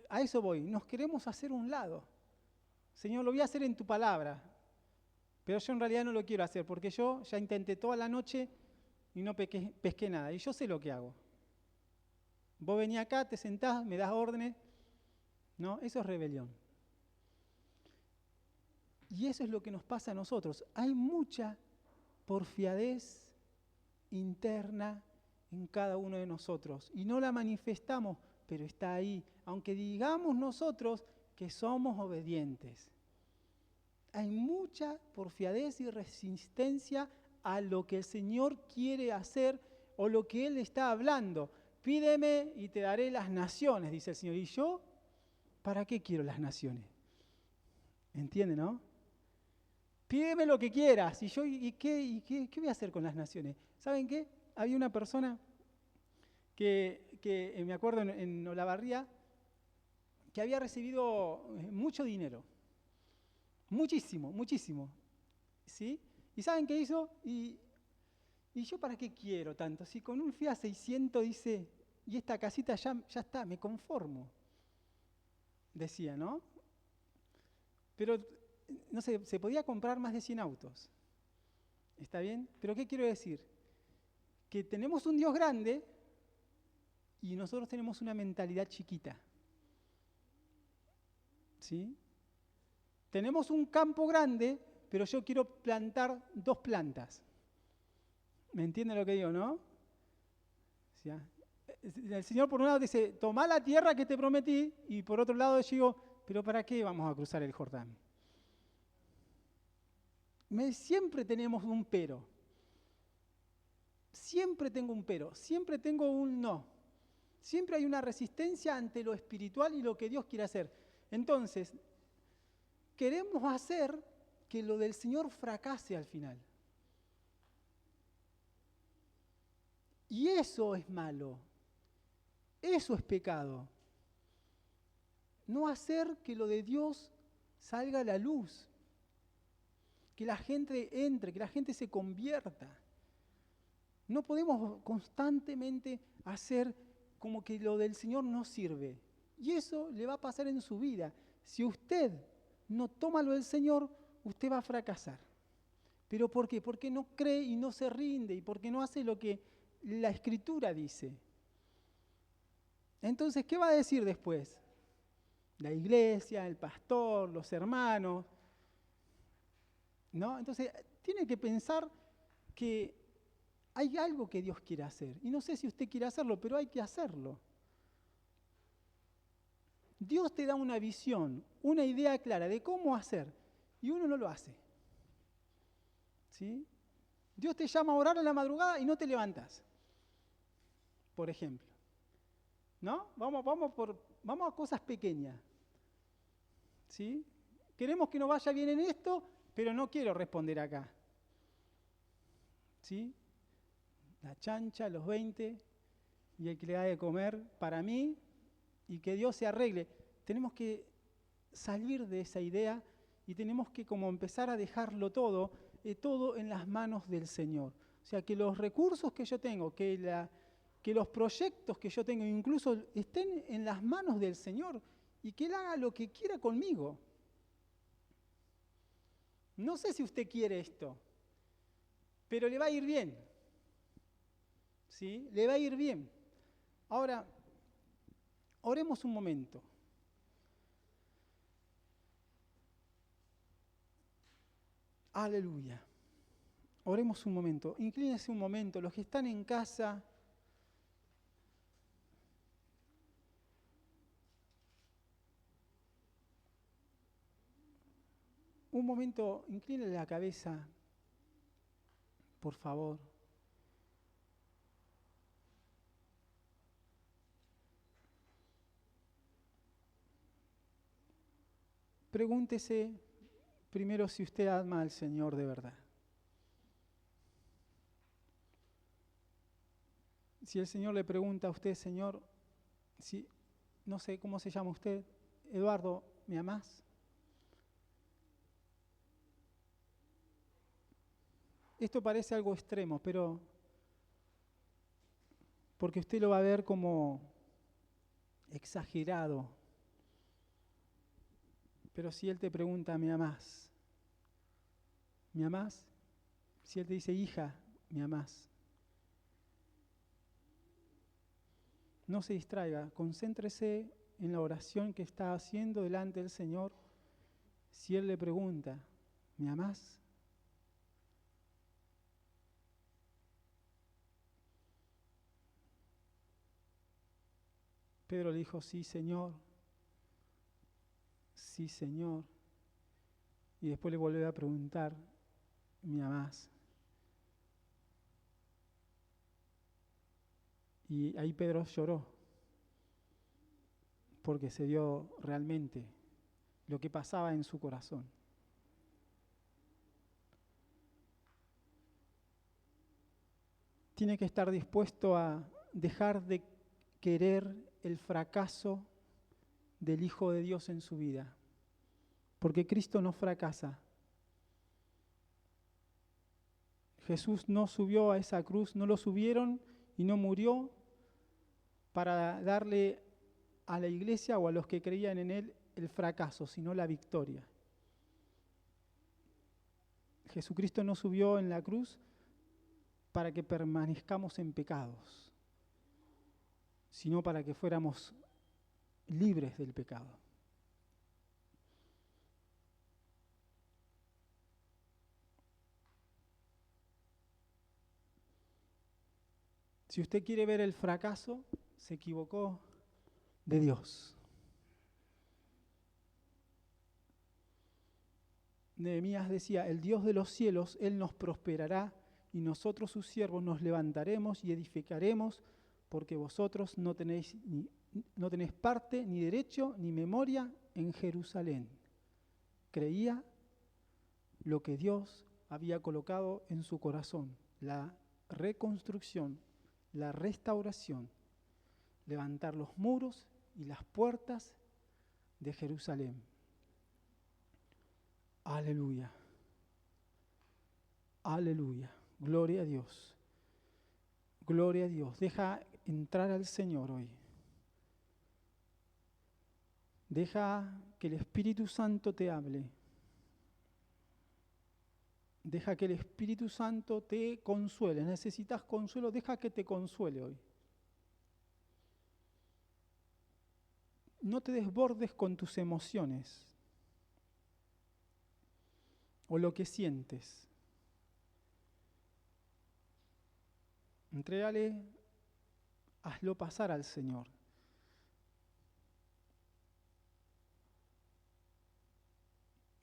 a eso voy, nos queremos hacer un lado. Señor, lo voy a hacer en tu palabra, pero yo en realidad no lo quiero hacer, porque yo ya intenté toda la noche y no pesqué nada, y yo sé lo que hago. Vos venís acá, te sentás, me das órdenes, ¿no? Eso es rebelión. Y eso es lo que nos pasa a nosotros. Hay mucha porfiadez interna en cada uno de nosotros y no la manifestamos, pero está ahí, aunque digamos nosotros que somos obedientes. Hay mucha porfiadez y resistencia a lo que el Señor quiere hacer o lo que Él está hablando. Pídeme y te daré las naciones, dice el Señor. ¿Y yo? ¿Para qué quiero las naciones? ¿Entiende, no? Pídeme lo que quieras. ¿Y yo qué voy a hacer con las naciones? ¿Saben qué? Había una persona que me acuerdo en Olavarría, que había recibido mucho dinero. Muchísimo, muchísimo. ¿Sí? ¿Y saben qué hizo? ¿Y yo para qué quiero tanto? Si con un Fiat 600 dice, y esta casita ya está, me conformo. Decía, ¿no? Pero, no sé, se podía comprar más de 100 autos. ¿Está bien? Pero ¿qué quiero decir? Que tenemos un Dios grande y nosotros tenemos una mentalidad chiquita. ¿Sí? Tenemos un campo grande, pero yo quiero plantar 2 plantas. ¿Me entienden lo que digo, no? O sea, el Señor por un lado dice, tomá la tierra que te prometí, y por otro lado yo digo, pero ¿para qué vamos a cruzar el Jordán? Siempre tenemos un pero. Siempre tengo un pero, siempre tengo un no. Siempre hay una resistencia ante lo espiritual y lo que Dios quiere hacer. Entonces, queremos hacer que lo del Señor fracase al final. Y eso es malo. Eso es pecado. No hacer que lo de Dios salga a la luz, que la gente entre, que la gente se convierta. No podemos constantemente hacer como que lo del Señor no sirve. Y eso le va a pasar en su vida. Si usted no toma lo del Señor, usted va a fracasar. ¿Pero por qué? Porque no cree y no se rinde y porque no hace lo que la Escritura dice. Entonces, ¿qué va a decir después? La iglesia, el pastor, los hermanos, ¿no? Entonces, tiene que pensar que hay algo que Dios quiere hacer. Y no sé si usted quiere hacerlo, pero hay que hacerlo. Dios te da una visión, una idea clara de cómo hacer, y uno no lo hace. ¿Sí? Dios te llama a orar a la madrugada y no te levantas, por ejemplo. ¿No? Vamos a cosas pequeñas. ¿Sí? Queremos que nos vaya bien en esto, pero no quiero responder acá. ¿Sí? La chancha, los 20, y el que le da de comer para mí, y que Dios se arregle. Tenemos que salir de esa idea y tenemos que como empezar a dejarlo todo en las manos del Señor. O sea, que los recursos que yo tengo, que los proyectos que yo tengo incluso estén en las manos del Señor y que Él haga lo que quiera conmigo. No sé si usted quiere esto, pero le va a ir bien. ¿Sí? Le va a ir bien. Ahora, oremos un momento. Aleluya. Oremos un momento. Inclínense un momento. Los que están en casa, un momento, inclinen la cabeza, por favor. Pregúntese primero si usted ama al Señor de verdad. Si el Señor le pregunta a usted, Señor, si, no sé cómo se llama usted, Eduardo, ¿me amás? Esto parece algo extremo, pero porque usted lo va a ver como exagerado. Pero si Él te pregunta, ¿me amás? ¿Me amás? Si Él te dice, hija, ¿me amás? No se distraiga, concéntrese en la oración que está haciendo delante del Señor. Si Él le pregunta, ¿me amás? Pedro le dijo, sí, Señor. Sí, Señor. Y después le volvió a preguntar, ¿me amás? Y ahí Pedro lloró, porque se dio realmente lo que pasaba en su corazón. Tiene que estar dispuesto a dejar de querer el fracaso del Hijo de Dios en su vida, porque Cristo no fracasa. Jesús no subió a esa cruz, no lo subieron y no murió para darle a la iglesia o a los que creían en Él el fracaso, sino la victoria. Jesucristo no subió en la cruz para que permanezcamos en pecados, sino para que fuéramos libres del pecado. Si usted quiere ver el fracaso, se equivocó de Dios. Nehemías decía, el Dios de los cielos, Él nos prosperará y nosotros sus siervos nos levantaremos y edificaremos, porque vosotros no tenéis parte, ni derecho, ni memoria en Jerusalén. Creía lo que Dios había colocado en su corazón, la reconstrucción, la restauración, levantar los muros y las puertas de Jerusalén. Aleluya. Aleluya. Gloria a Dios. Gloria a Dios. Deja entrar al Señor hoy. Deja que el Espíritu Santo te hable. Deja que el Espíritu Santo te consuele. ¿Necesitas consuelo? Deja que te consuele hoy. No te desbordes con tus emociones o lo que sientes. Entrégale, hazlo pasar al Señor.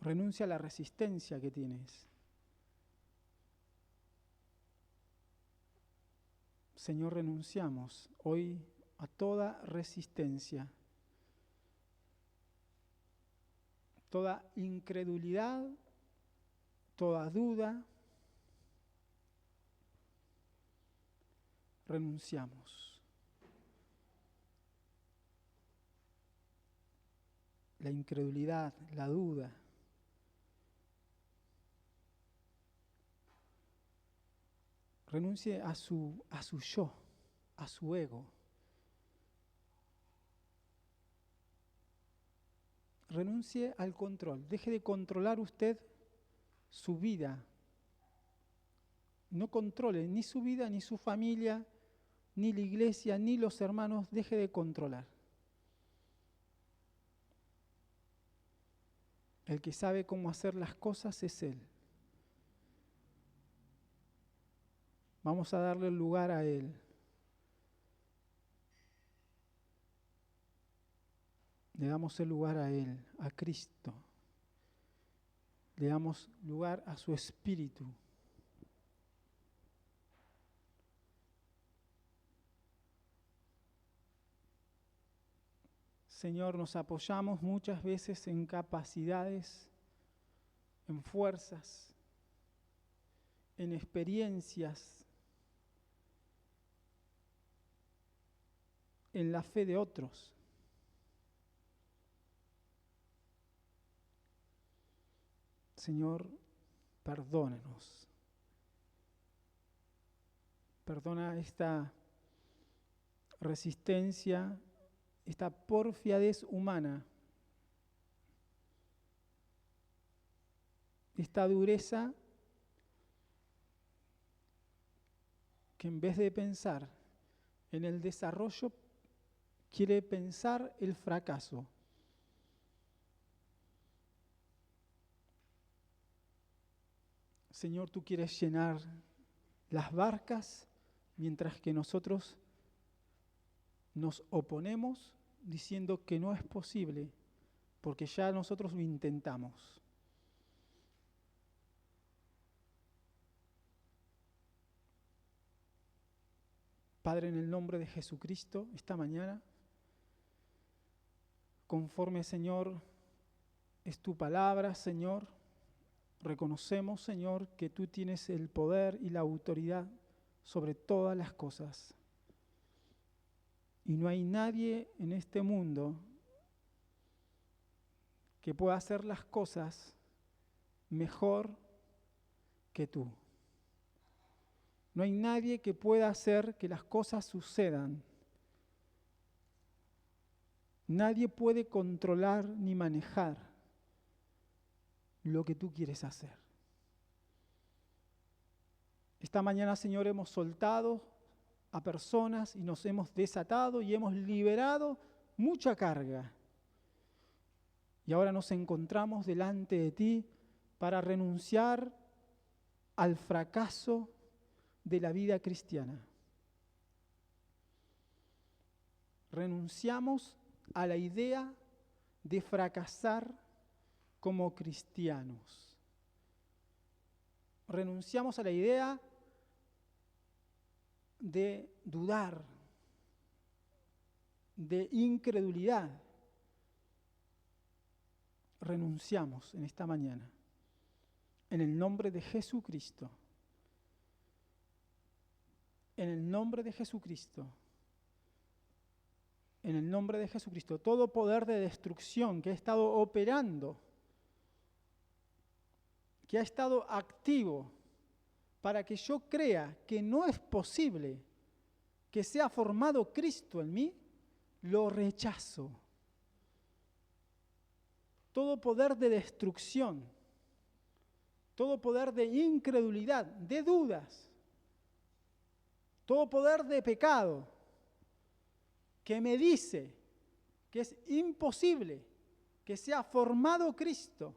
Renuncia a la resistencia que tienes. Señor, renunciamos hoy a toda resistencia, toda incredulidad, toda duda. Renunciamos. La incredulidad, la duda. Renuncie a su yo, a su ego. Renuncie al control. Deje de controlar usted su vida. No controle ni su vida, ni su familia, ni la iglesia, ni los hermanos. Deje de controlar. El que sabe cómo hacer las cosas es Él. Vamos a darle el lugar a Él. Le damos el lugar a Él, a Cristo. Le damos lugar a su Espíritu. Señor, nos apoyamos muchas veces en capacidades, en fuerzas, en experiencias, en la fe de otros. Señor, perdónanos. Perdona esta resistencia, esta porfiadez humana, esta dureza que en vez de pensar en el desarrollo, quiere pensar el fracaso. Señor, tú quieres llenar las barcas mientras que nosotros nos oponemos diciendo que no es posible, porque ya nosotros lo intentamos. Padre, en el nombre de Jesucristo, esta mañana, conforme, Señor, es tu palabra, Señor, reconocemos, Señor, que tú tienes el poder y la autoridad sobre todas las cosas. Y no hay nadie en este mundo que pueda hacer las cosas mejor que tú. No hay nadie que pueda hacer que las cosas sucedan. Nadie puede controlar ni manejar lo que tú quieres hacer. Esta mañana, Señor, hemos soltado a personas y nos hemos desatado y hemos liberado mucha carga. Y ahora nos encontramos delante de ti para renunciar al fracaso de la vida cristiana. Renunciamos a la idea de fracasar como cristianos. Renunciamos a la idea de dudar, de incredulidad. Renunciamos en esta mañana, en el nombre de Jesucristo. En el nombre de Jesucristo. en el nombre de Jesucristo, todo poder de destrucción que ha estado operando, que ha estado activo para que yo crea que no es posible que sea formado Cristo en mí, lo rechazo. Todo poder de destrucción, todo poder de incredulidad, de dudas, todo poder de pecado que me dice que es imposible que sea formado Cristo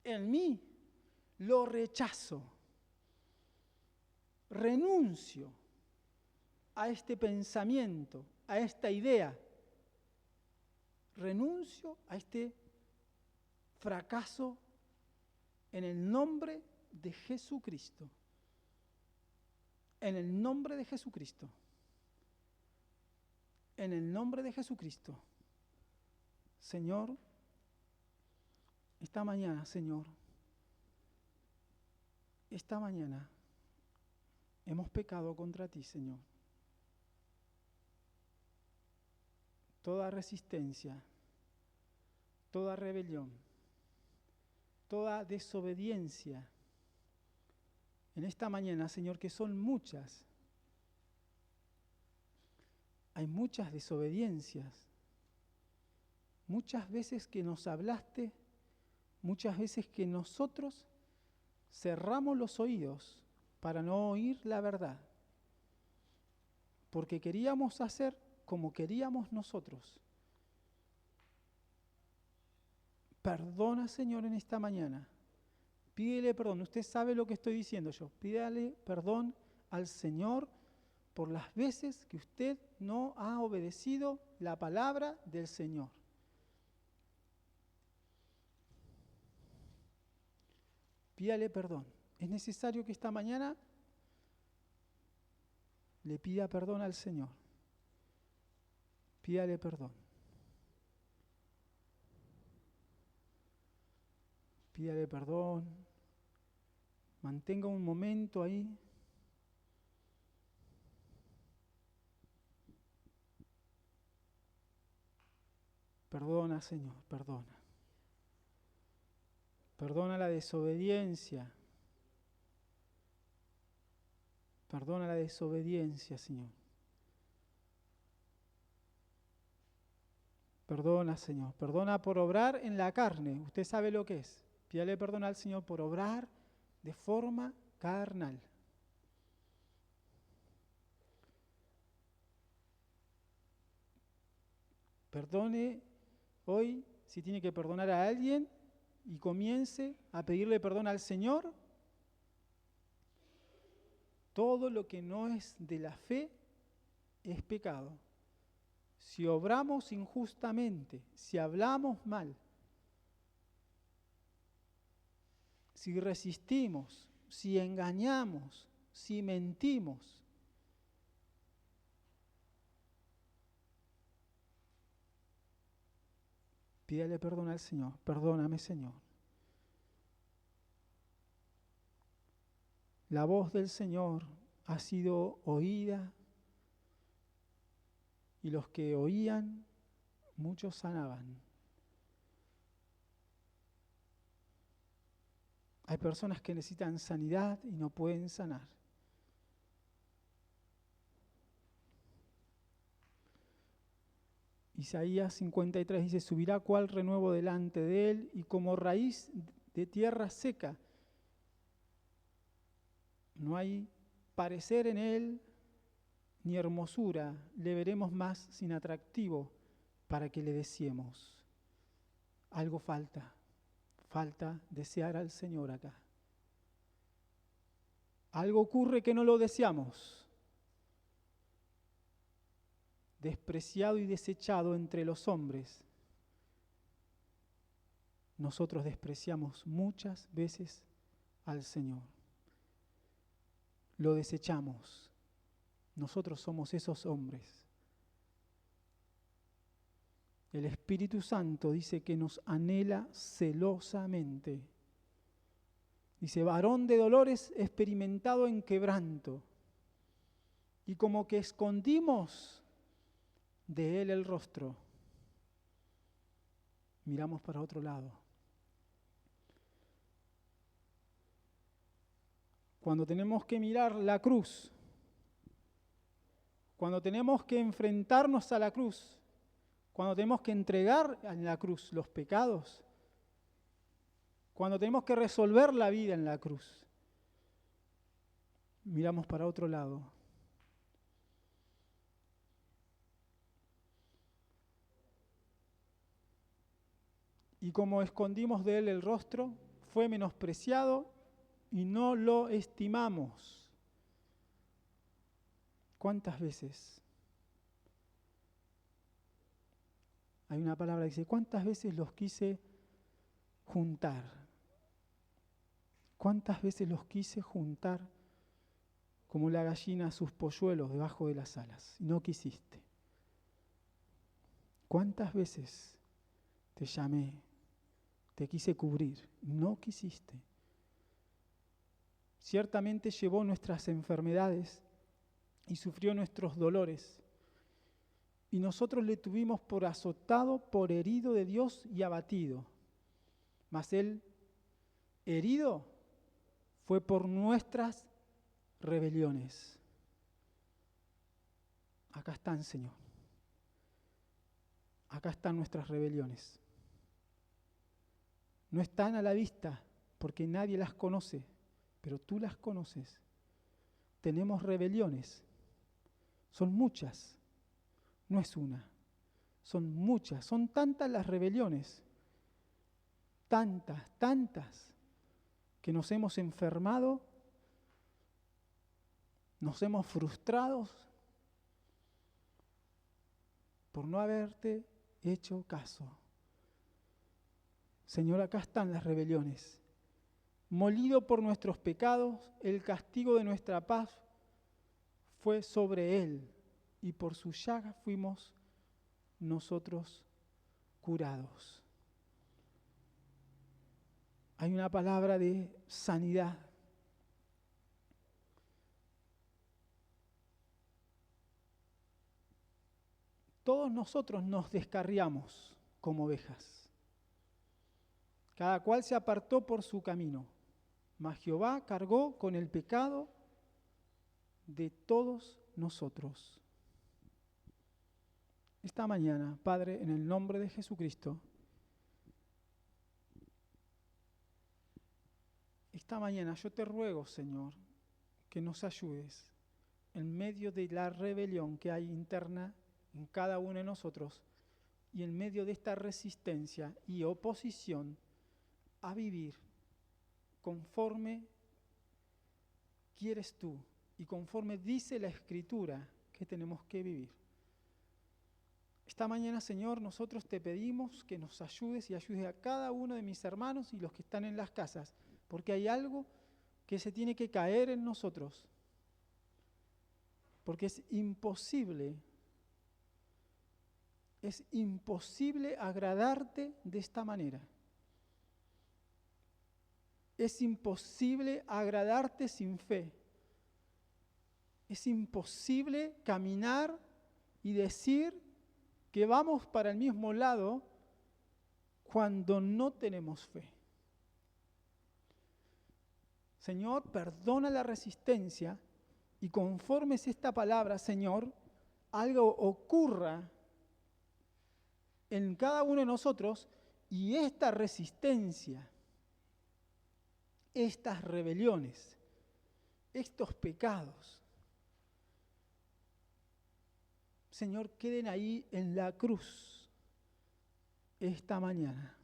en mí, lo rechazo. Renuncio a este pensamiento, a esta idea. Renuncio a este fracaso en el nombre de Jesucristo. En el nombre de Jesucristo. En el nombre de Jesucristo. Señor, esta mañana, Señor, esta mañana hemos pecado contra ti, Señor. Toda resistencia, toda rebelión, toda desobediencia, en esta mañana, Señor, que son muchas, hay muchas desobediencias, muchas veces que nos hablaste, muchas veces que nosotros cerramos los oídos para no oír la verdad, porque queríamos hacer como queríamos nosotros. Perdona, Señor, en esta mañana. Pídele perdón. Usted sabe lo que estoy diciendo yo. Pídale perdón al Señor por las veces que usted no ha obedecido la palabra del Señor. Pídale perdón. Es necesario que esta mañana le pida perdón al Señor. Pídale perdón. Pídale perdón. Mantenga un momento ahí. Perdona, Señor, perdona. Perdona la desobediencia. Perdona la desobediencia, Señor. Perdona, Señor. Perdona por obrar en la carne. Usted sabe lo que es. Pídale perdón al Señor por obrar de forma carnal. Perdone hoy si tiene que perdonar a alguien y comience a pedirle perdón al Señor. Todo lo que no es de la fe es pecado. Si obramos injustamente, si hablamos mal, si resistimos, si engañamos, si mentimos, pídale perdón al Señor. Perdóname, Señor. La voz del Señor ha sido oída y los que oían, muchos sanaban. Hay personas que necesitan sanidad y no pueden sanar. Isaías 53 dice, subirá cual renuevo delante de él y como raíz de tierra seca. No hay parecer en él ni hermosura, le veremos más sin atractivo para que le deseemos. Algo falta desear al Señor acá. Algo ocurre que no lo deseamos. Despreciado y desechado entre los hombres, nosotros despreciamos muchas veces al Señor. Lo desechamos. Nosotros somos esos hombres. El Espíritu Santo dice que nos anhela celosamente. Dice, varón de dolores experimentado en quebranto. Y como que escondimos de Él el rostro, miramos para otro lado. Cuando tenemos que mirar la cruz, cuando tenemos que enfrentarnos a la cruz, cuando tenemos que entregar en la cruz los pecados, cuando tenemos que resolver la vida en la cruz, miramos para otro lado. Y como escondimos de Él el rostro, fue menospreciado y no lo estimamos. ¿Cuántas veces? Hay una palabra que dice, ¿cuántas veces los quise juntar? ¿Cuántas veces los quise juntar como la gallina a sus polluelos debajo de las alas? Y no quisiste. ¿Cuántas veces te llamé, te quise cubrir? No quisiste. Ciertamente llevó nuestras enfermedades y sufrió nuestros dolores. Y nosotros le tuvimos por azotado, por herido de Dios y abatido. Mas Él, herido, fue por nuestras rebeliones. Acá están, Señor. Acá están nuestras rebeliones. No están a la vista porque nadie las conoce, pero tú las conoces. Tenemos rebeliones. Son muchas. No es una. Son muchas. Son tantas las rebeliones. Tantas, que nos hemos enfermado, nos hemos frustrado por no haberte hecho caso. Señor, acá están las rebeliones. Molido por nuestros pecados, el castigo de nuestra paz fue sobre Él, y por su llaga fuimos nosotros curados. Hay una palabra de sanidad. Todos nosotros nos descarriamos como ovejas. Cada cual se apartó por su camino, mas Jehová cargó con el pecado de todos nosotros. Esta mañana, Padre, en el nombre de Jesucristo, esta mañana yo te ruego, Señor, que nos ayudes en medio de la rebelión que hay interna en cada uno de nosotros y en medio de esta resistencia y oposición a vivir conforme quieres tú y conforme dice la Escritura que tenemos que vivir. Esta mañana, Señor, nosotros te pedimos que nos ayudes y ayudes a cada uno de mis hermanos y los que están en las casas, porque hay algo que se tiene que caer en nosotros, porque es imposible agradarte de esta manera. Es imposible agradarte sin fe. Es imposible caminar y decir que vamos para el mismo lado cuando no tenemos fe. Señor, perdona la resistencia y conforme es esta palabra, Señor, algo ocurra en cada uno de nosotros y esta resistencia, estas rebeliones, estos pecados, Señor, queden ahí en la cruz esta mañana.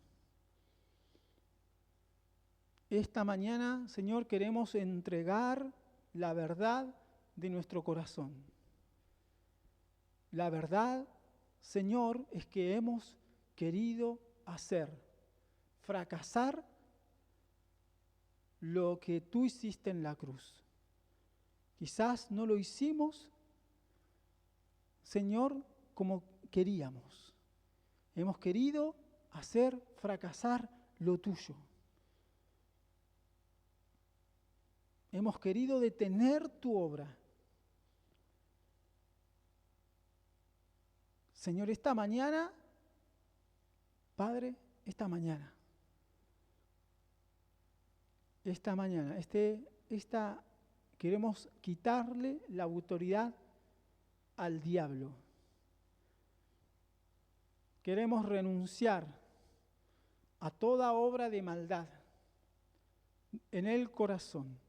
Esta mañana, Señor, queremos entregar la verdad de nuestro corazón. La verdad, Señor, es que hemos querido hacer fracasar lo que tú hiciste en la cruz. Quizás no lo hicimos, Señor, como queríamos. Hemos querido hacer fracasar lo tuyo. Hemos querido detener tu obra. Señor, esta mañana, Padre, esta mañana, queremos quitarle la autoridad al diablo. Queremos renunciar a toda obra de maldad en el corazón.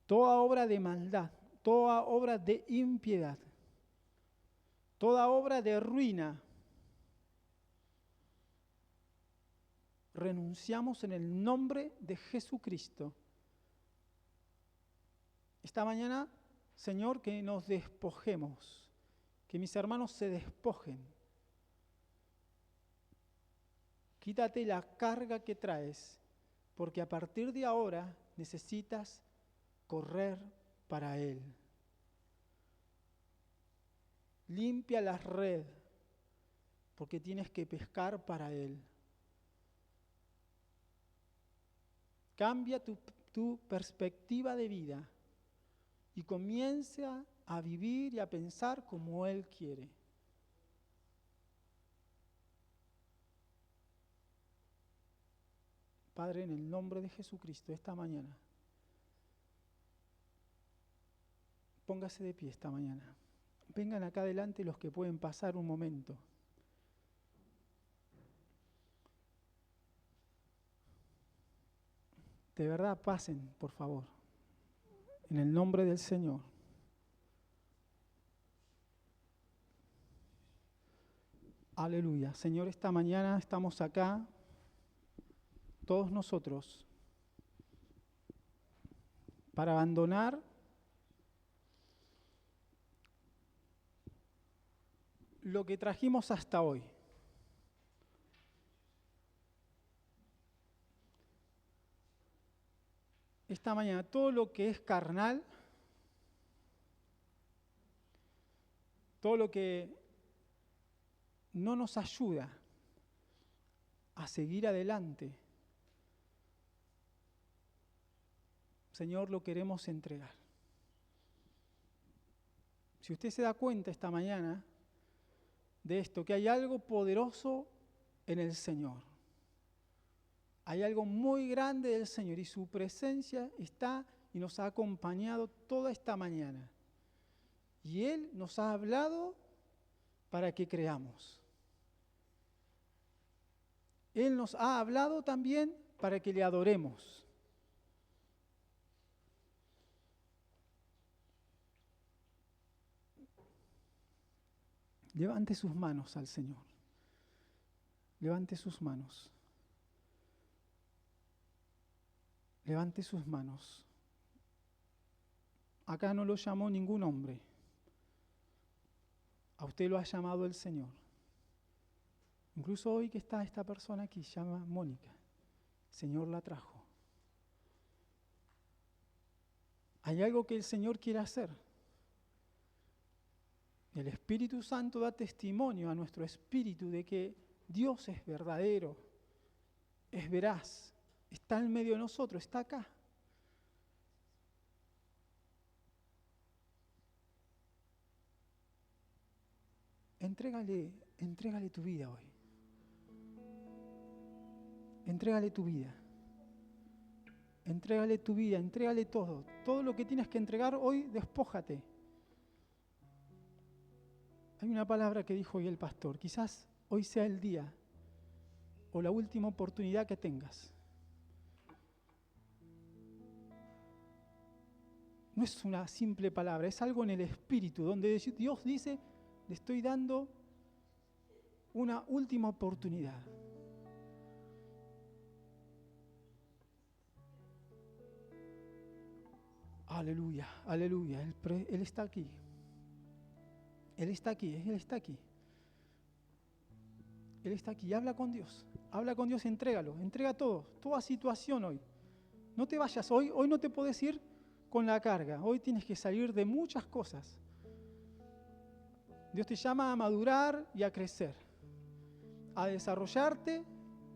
Toda obra de maldad, toda obra de impiedad, toda obra de ruina. Renunciamos en el nombre de Jesucristo. Esta mañana, Señor, que nos despojemos, que mis hermanos se despojen. Quítate la carga que traes, porque a partir de ahora necesitas correr para Él. Limpia la red, porque tienes que pescar para Él. Cambia tu perspectiva de vida y comienza a vivir y a pensar como Él quiere. Padre, en el nombre de Jesucristo, esta mañana, póngase de pie esta mañana. Vengan acá adelante los que pueden pasar un momento. De verdad, pasen, por favor, en el nombre del Señor. Aleluya. Señor, esta mañana estamos acá, todos nosotros, para abandonar lo que trajimos hasta hoy. Esta mañana, todo lo que es carnal, todo lo que no nos ayuda a seguir adelante, Señor, lo queremos entregar. Si usted se da cuenta esta mañana de esto, que hay algo poderoso en el Señor. Hay algo muy grande del Señor y su presencia está y nos ha acompañado toda esta mañana. Y Él nos ha hablado para que creamos. Él nos ha hablado también para que le adoremos. Levante sus manos al Señor. Levante sus manos. Levante sus manos. Acá no lo llamó ningún hombre. A usted lo ha llamado el Señor. Incluso hoy que está esta persona aquí, se llama Mónica. El Señor la trajo. Hay algo que el Señor quiere hacer. El Espíritu Santo da testimonio a nuestro espíritu de que Dios es verdadero, es veraz, está en medio de nosotros, está acá. Entrégale tu vida hoy. Entrégale tu vida. Entrégale tu vida, entrégale todo. Todo lo que tienes que entregar hoy, despójate. Hay una palabra que dijo hoy el pastor. Quizás hoy sea el día o la última oportunidad que tengas. No es una simple palabra, es algo en el espíritu, donde Dios dice, le estoy dando una última oportunidad. Aleluya, aleluya, Él está aquí. Él está aquí, Él está aquí. Él está aquí, habla con Dios, entrégalo, entrega todo, toda situación hoy. No te vayas, hoy no te puedes ir con la carga, hoy tienes que salir de muchas cosas. Dios te llama a madurar y a crecer, a desarrollarte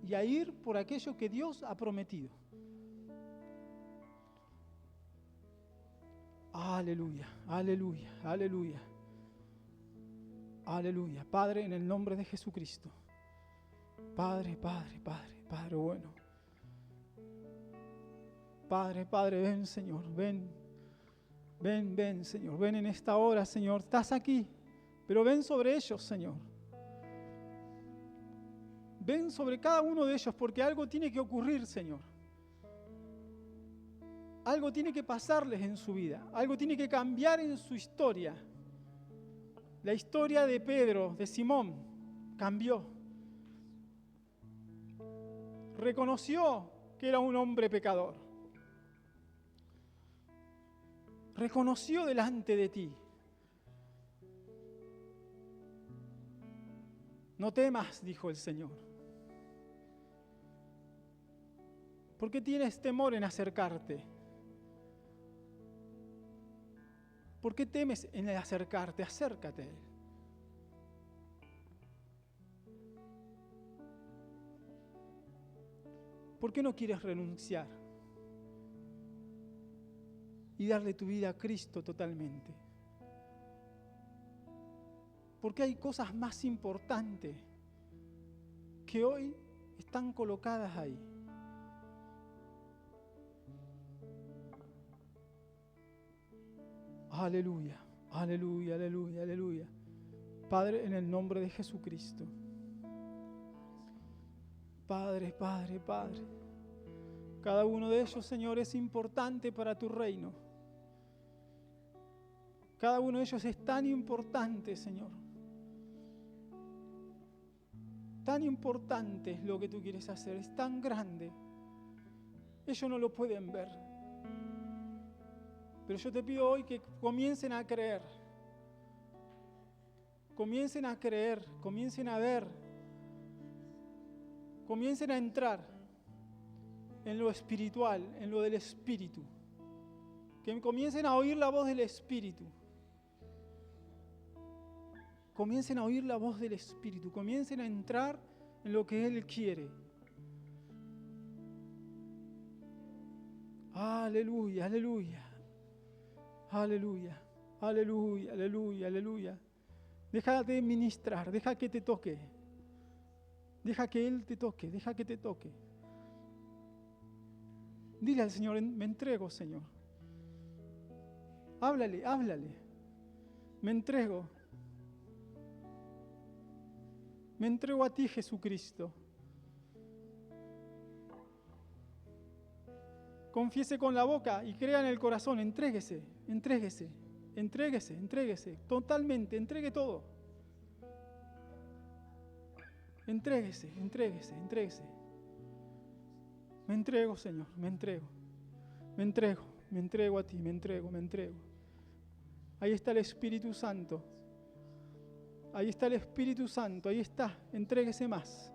y a ir por aquello que Dios ha prometido. Aleluya, aleluya, aleluya. Aleluya. Padre, en el nombre de Jesucristo. Padre, Padre, Padre, Padre bueno. Padre, Padre, ven, Señor, ven. Ven, ven, Señor, ven en esta hora, Señor. Estás aquí, pero ven sobre ellos, Señor. Ven sobre cada uno de ellos, porque algo tiene que ocurrir, Señor. Algo tiene que pasarles en su vida. Algo tiene que cambiar en su historia. La historia de Pedro, de Simón, cambió. Reconoció que era un hombre pecador. Reconoció delante de ti. No temas, dijo el Señor. ¿Por qué tienes temor en acercarte? ¿Por qué temes en acercarte? Acércate a Él. ¿Por qué no quieres renunciar y darle tu vida a Cristo totalmente? Porque hay cosas más importantes que hoy están colocadas ahí. Aleluya, aleluya, aleluya, aleluya. Padre, en el nombre de Jesucristo. Padre, Padre, Padre. Cada uno de ellos, Señor, es importante para tu reino. Cada uno de ellos es tan importante, Señor. Tan importante es lo que tú quieres hacer, es tan grande. Ellos no lo pueden ver. Pero yo te pido hoy que comiencen a creer. Comiencen a creer, comiencen a ver. Comiencen a entrar en lo espiritual, en lo del Espíritu. Que comiencen a oír la voz del Espíritu. Comiencen a oír la voz del Espíritu. Comiencen a entrar en lo que Él quiere. Aleluya, aleluya. Aleluya, aleluya, aleluya, aleluya. Deja de ministrar, deja que te toque. Deja que Él te toque, deja que te toque. Dile al Señor, me entrego, Señor. Háblale, háblale. Me entrego. Me entrego a ti, Jesucristo. Confiese con la boca y crea en el corazón. Entréguese, entréguese, entréguese, entréguese. Totalmente, entregue todo. Entréguese, entréguese, entréguese. Me entrego, Señor, me entrego. Me entrego a ti, me entrego, me entrego. Ahí está el Espíritu Santo. Ahí está el Espíritu Santo, ahí está. Entréguese más.